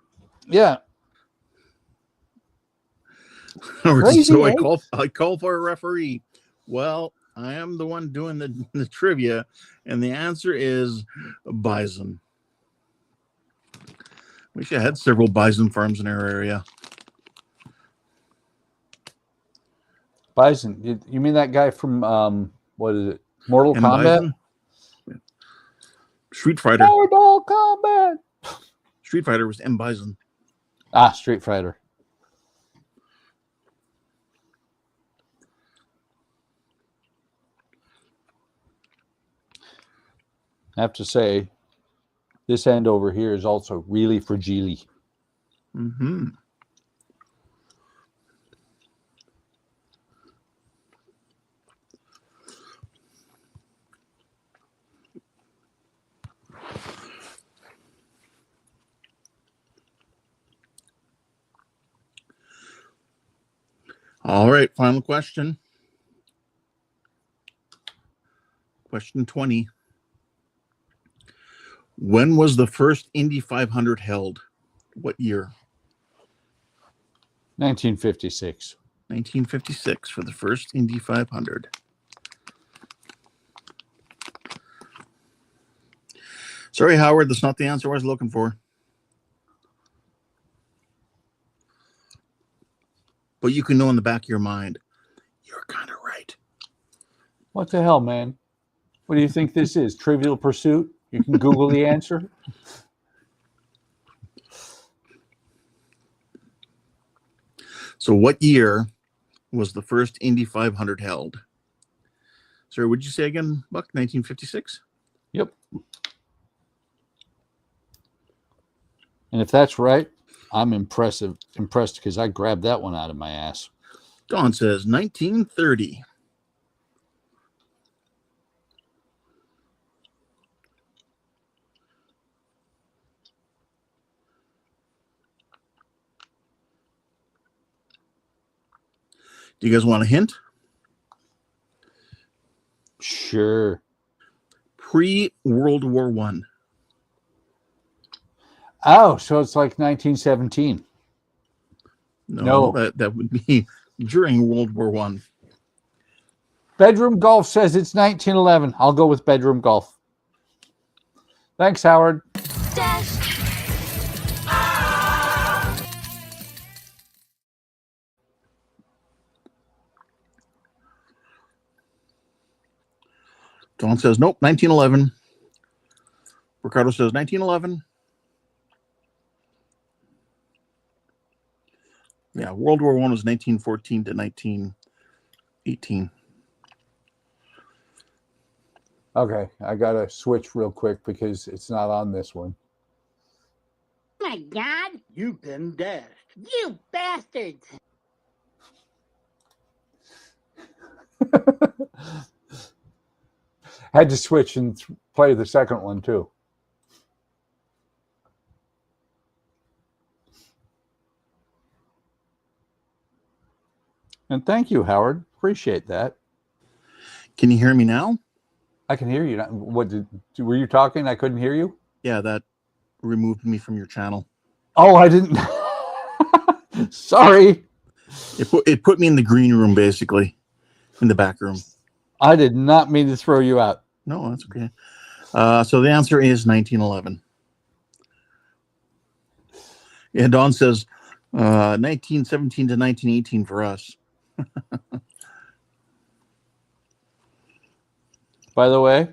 Yeah.
So I call for a referee. Well, I am the one doing the trivia, and the answer is bison. We should have had several bison farms in our area.
Bison. You mean that guy from, what is it? Mortal Kombat?
Bison? Street Fighter.
Mortal Kombat.
Street Fighter was M. Bison.
Street Fighter. I have to say, this end over here is also really fragile.
Mm-hmm. All right, final question. Question 20. When was the first Indy 500 held? What year?
1956.
1956 for the first Indy 500. Sorry, Howard, that's not the answer I was looking for. But you can know in the back of your mind, you're kind of right.
What the hell, man? What do you think this is? Trivial Pursuit? You can Google the answer.
So what year was the first Indy 500 held? Sorry, would you say again, Buck? 1956?
Yep. And if that's right, I'm impressed because I grabbed that one out of my ass.
Don says 1930. Do you guys want a hint?
Sure.
Pre-World War I.
Oh, so it's like 1917.
No. That would be during World War I.
Bedroom Golf says it's 1911. I'll go with Bedroom Golf. Thanks, Howard.
Dash.
Don says, nope, 1911. Ricardo says 1911. Yeah, World War I was 1914 to 1918.
Okay, I got to switch real quick because it's not on this one.
My God,
You've been dashed.
you bastards!
Had to switch and play the second one too. And thank you, Howard. Appreciate that.
Can you hear me now?
I can hear you. What were you talking? I couldn't hear you.
Yeah, that removed me from your channel.
Oh, I didn't. Sorry.
It put me in the green room, basically, in the back room.
I did not mean to throw you out.
No, that's okay. So the answer is 1911. Yeah, Don says 1917 to 1918 for us.
By the way,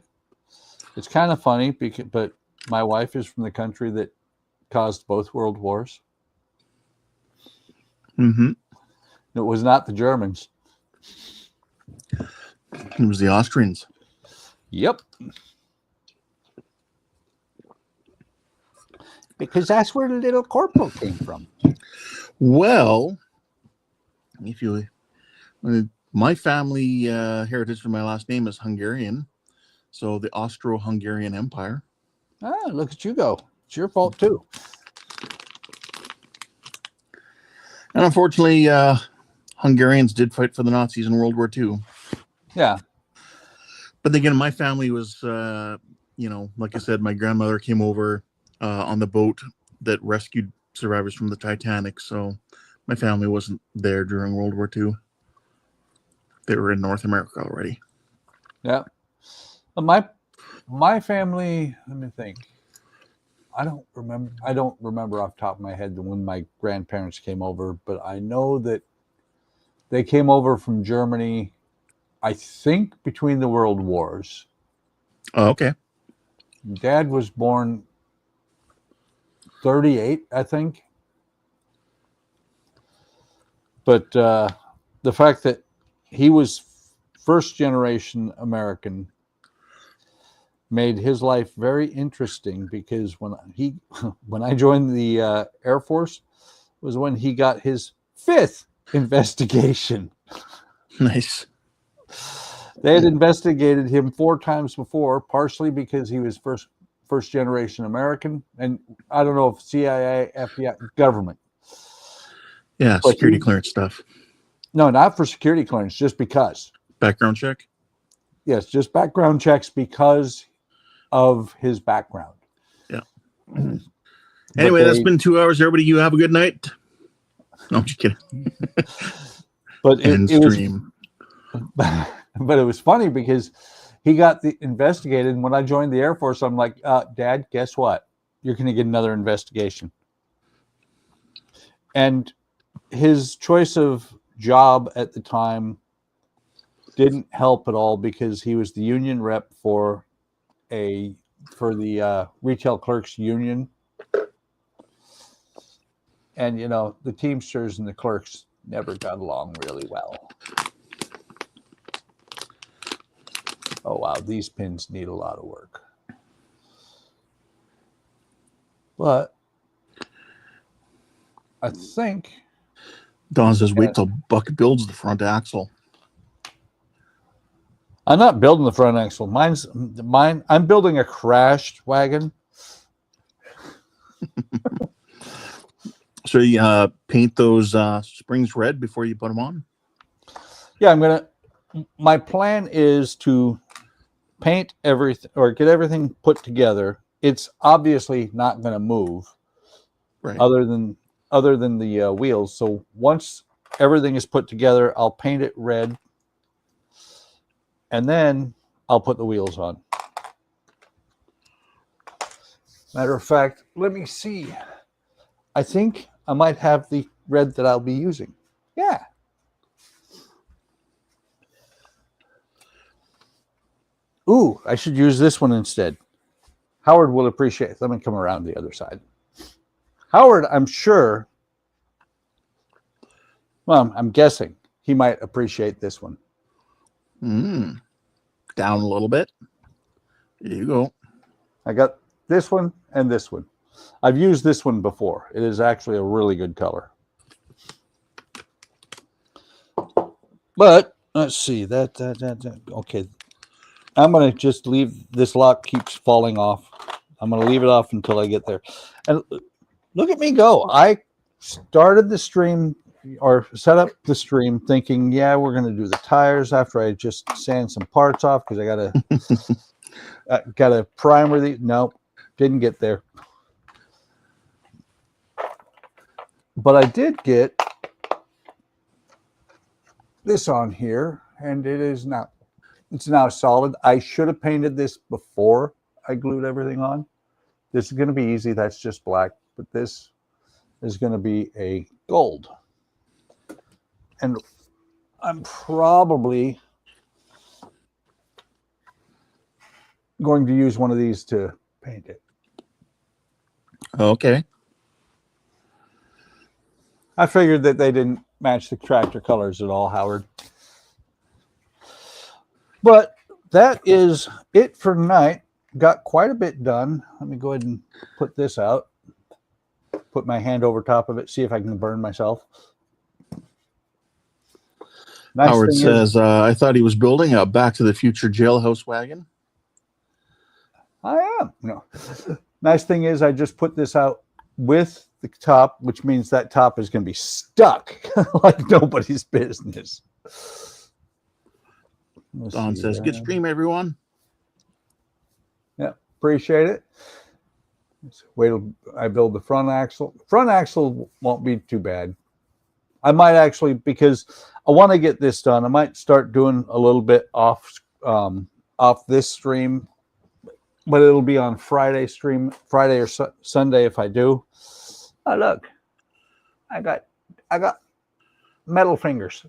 it's kind of funny, but my wife is from the country that caused both world wars.
Mm-hmm.
It was not the Germans.
It was the Austrians.
Yep. Because that's where the little corporal came from.
Well, my family heritage for my last name is Hungarian, so the Austro-Hungarian Empire.
Ah, look at you go. It's your fault too.
And unfortunately, Hungarians did fight for the Nazis in World War II.
Yeah.
But again, my family was, like I said, my grandmother came over on the boat that rescued survivors from the Titanic. So my family wasn't there during World War II. They were in North America already.
Yeah. My family, let me think. I don't remember off the top of my head when my grandparents came over, but I know that they came over from Germany, I think, between the world wars.
Oh, okay.
Dad was born 38, I think. But the fact that he was first generation American made his life very interesting, because when I joined the Air Force was when he got his 5th investigation.
Nice.
They had investigated him 4 times before, partially because he was first generation American, and I don't know if CIA, FBI, government.
Yeah,
But
security clearance stuff.
No, not for security clearance, just because.
Background check?
Yes, just background checks because of his background.
Yeah. Anyway, that's been 2 hours. Everybody, you have a good night. No, I'm just kidding.
But it
stream.
But it was funny because he got investigated, and when I joined the Air Force, I'm like, Dad, guess what? You're going to get another investigation. And his choice of job at the time didn't help at all, because he was the union rep for the retail clerks union. And, the Teamsters and the clerks never got along really well. Oh, wow, these pins need a lot of work. But I think...
Don says, wait till Buck builds the front axle.
I'm not building the front axle. I'm building a crashed wagon.
So you paint those springs red before you put them on?
Yeah, my plan is to paint everything, or get everything put together. It's obviously not going to move,
right,
other than the wheels. So once everything is put together, I'll paint it red, and then I'll put the wheels on. Matter of fact, let me see. I think I might have the red that I'll be using. Yeah. Ooh, I should use this one instead. Howard will appreciate it. Let me come around the other side. Howard, I'm sure, well, I'm guessing he might appreciate this one.
Down a little bit. There you go.
I got this one and this one. I've used this one before. It is actually a really good color. But let's see. Okay. I'm going to just leave this lock, keeps falling off. I'm going to leave it off until I get there. And look at me go. I started the stream, or set up the stream, thinking, yeah, we're going to do the tires after I just sand some parts off, because I got to primer these. Nope, didn't get there. But I did get this on here, and it's now solid. I should have painted this before I glued everything on. This is going to be easy. That's just black, but this is going to be a gold. And I'm probably going to use one of these to paint it.
Okay.
I figured that they didn't match the tractor colors at all, Howard. But that is it for tonight. Got quite a bit done. Let me go ahead and put this out. Put my hand over top of it, see if I can burn myself.
Nice. Howard says, I thought he was building a Back to the Future jailhouse wagon.
I am. No. Nice thing is, I just put this out with the top, which means that top is going to be stuck like nobody's business.
Don says, good stream, everyone.
Yeah, appreciate it. Wait till I build the front axle. Front axle won't be too bad. I might actually, because I want to get this done, I might start doing a little bit off this stream, but it'll be on Friday stream, Friday or Sunday if I do. Oh, look, I got metal fingers.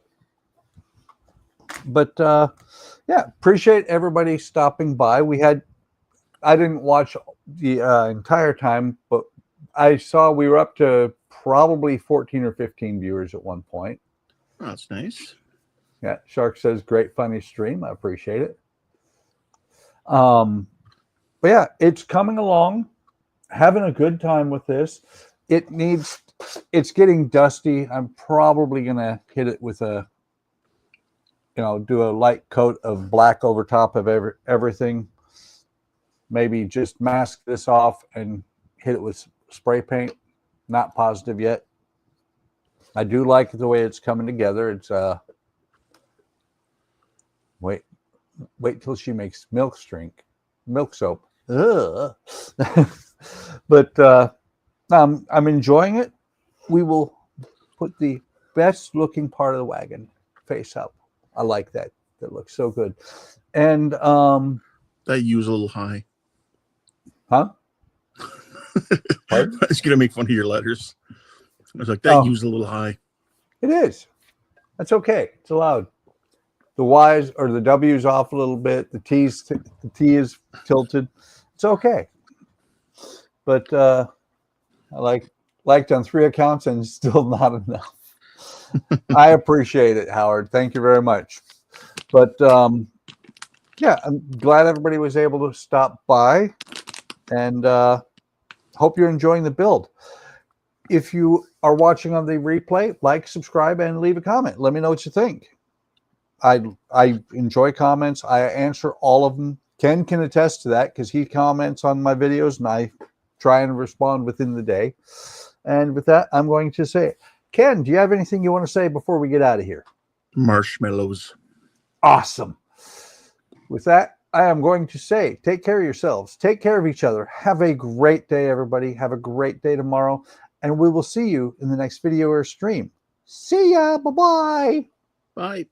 But yeah, appreciate everybody stopping by. I didn't watch the entire time, but I saw we were up to probably 14 or 15 viewers at one point.
Oh, that's nice.
Yeah, Shark says, great, funny stream. I appreciate it. But yeah, it's coming along. Having a good time with this. It's getting dusty. I'm probably going to hit it with a, do a light coat of black over top of everything. Maybe just mask this off and hit it with spray paint. Not positive yet. I do like the way it's coming together. It's wait till she makes milk soap. But I'm enjoying it. We will put the best looking part of the wagon face up. I like that. That looks so good. And
that U's a little high.
Huh?
I was gonna make fun of your letters. I was like, that U's a little high.
It is. That's okay. It's allowed. The Y's or the W's off a little bit. The T is tilted. It's okay. But I liked on 3 accounts and still not enough. I appreciate it, Howard. Thank you very much. But yeah, I'm glad everybody was able to stop by, and hope you're enjoying the build. If you are watching on the replay, like, subscribe, and leave a comment. Let me know what you think. I enjoy comments. I answer all of them. Ken can attest to that because he comments on my videos, and I try and respond within the day. And with that, I'm going to say, Ken, do you have anything you want to say before we get out of here?
Marshmallows.
Awesome. With that, I am going to say, take care of yourselves. Take care of each other. Have a great day, everybody. Have a great day tomorrow. And we will see you in the next video or stream. See ya. Bye-bye.
Bye.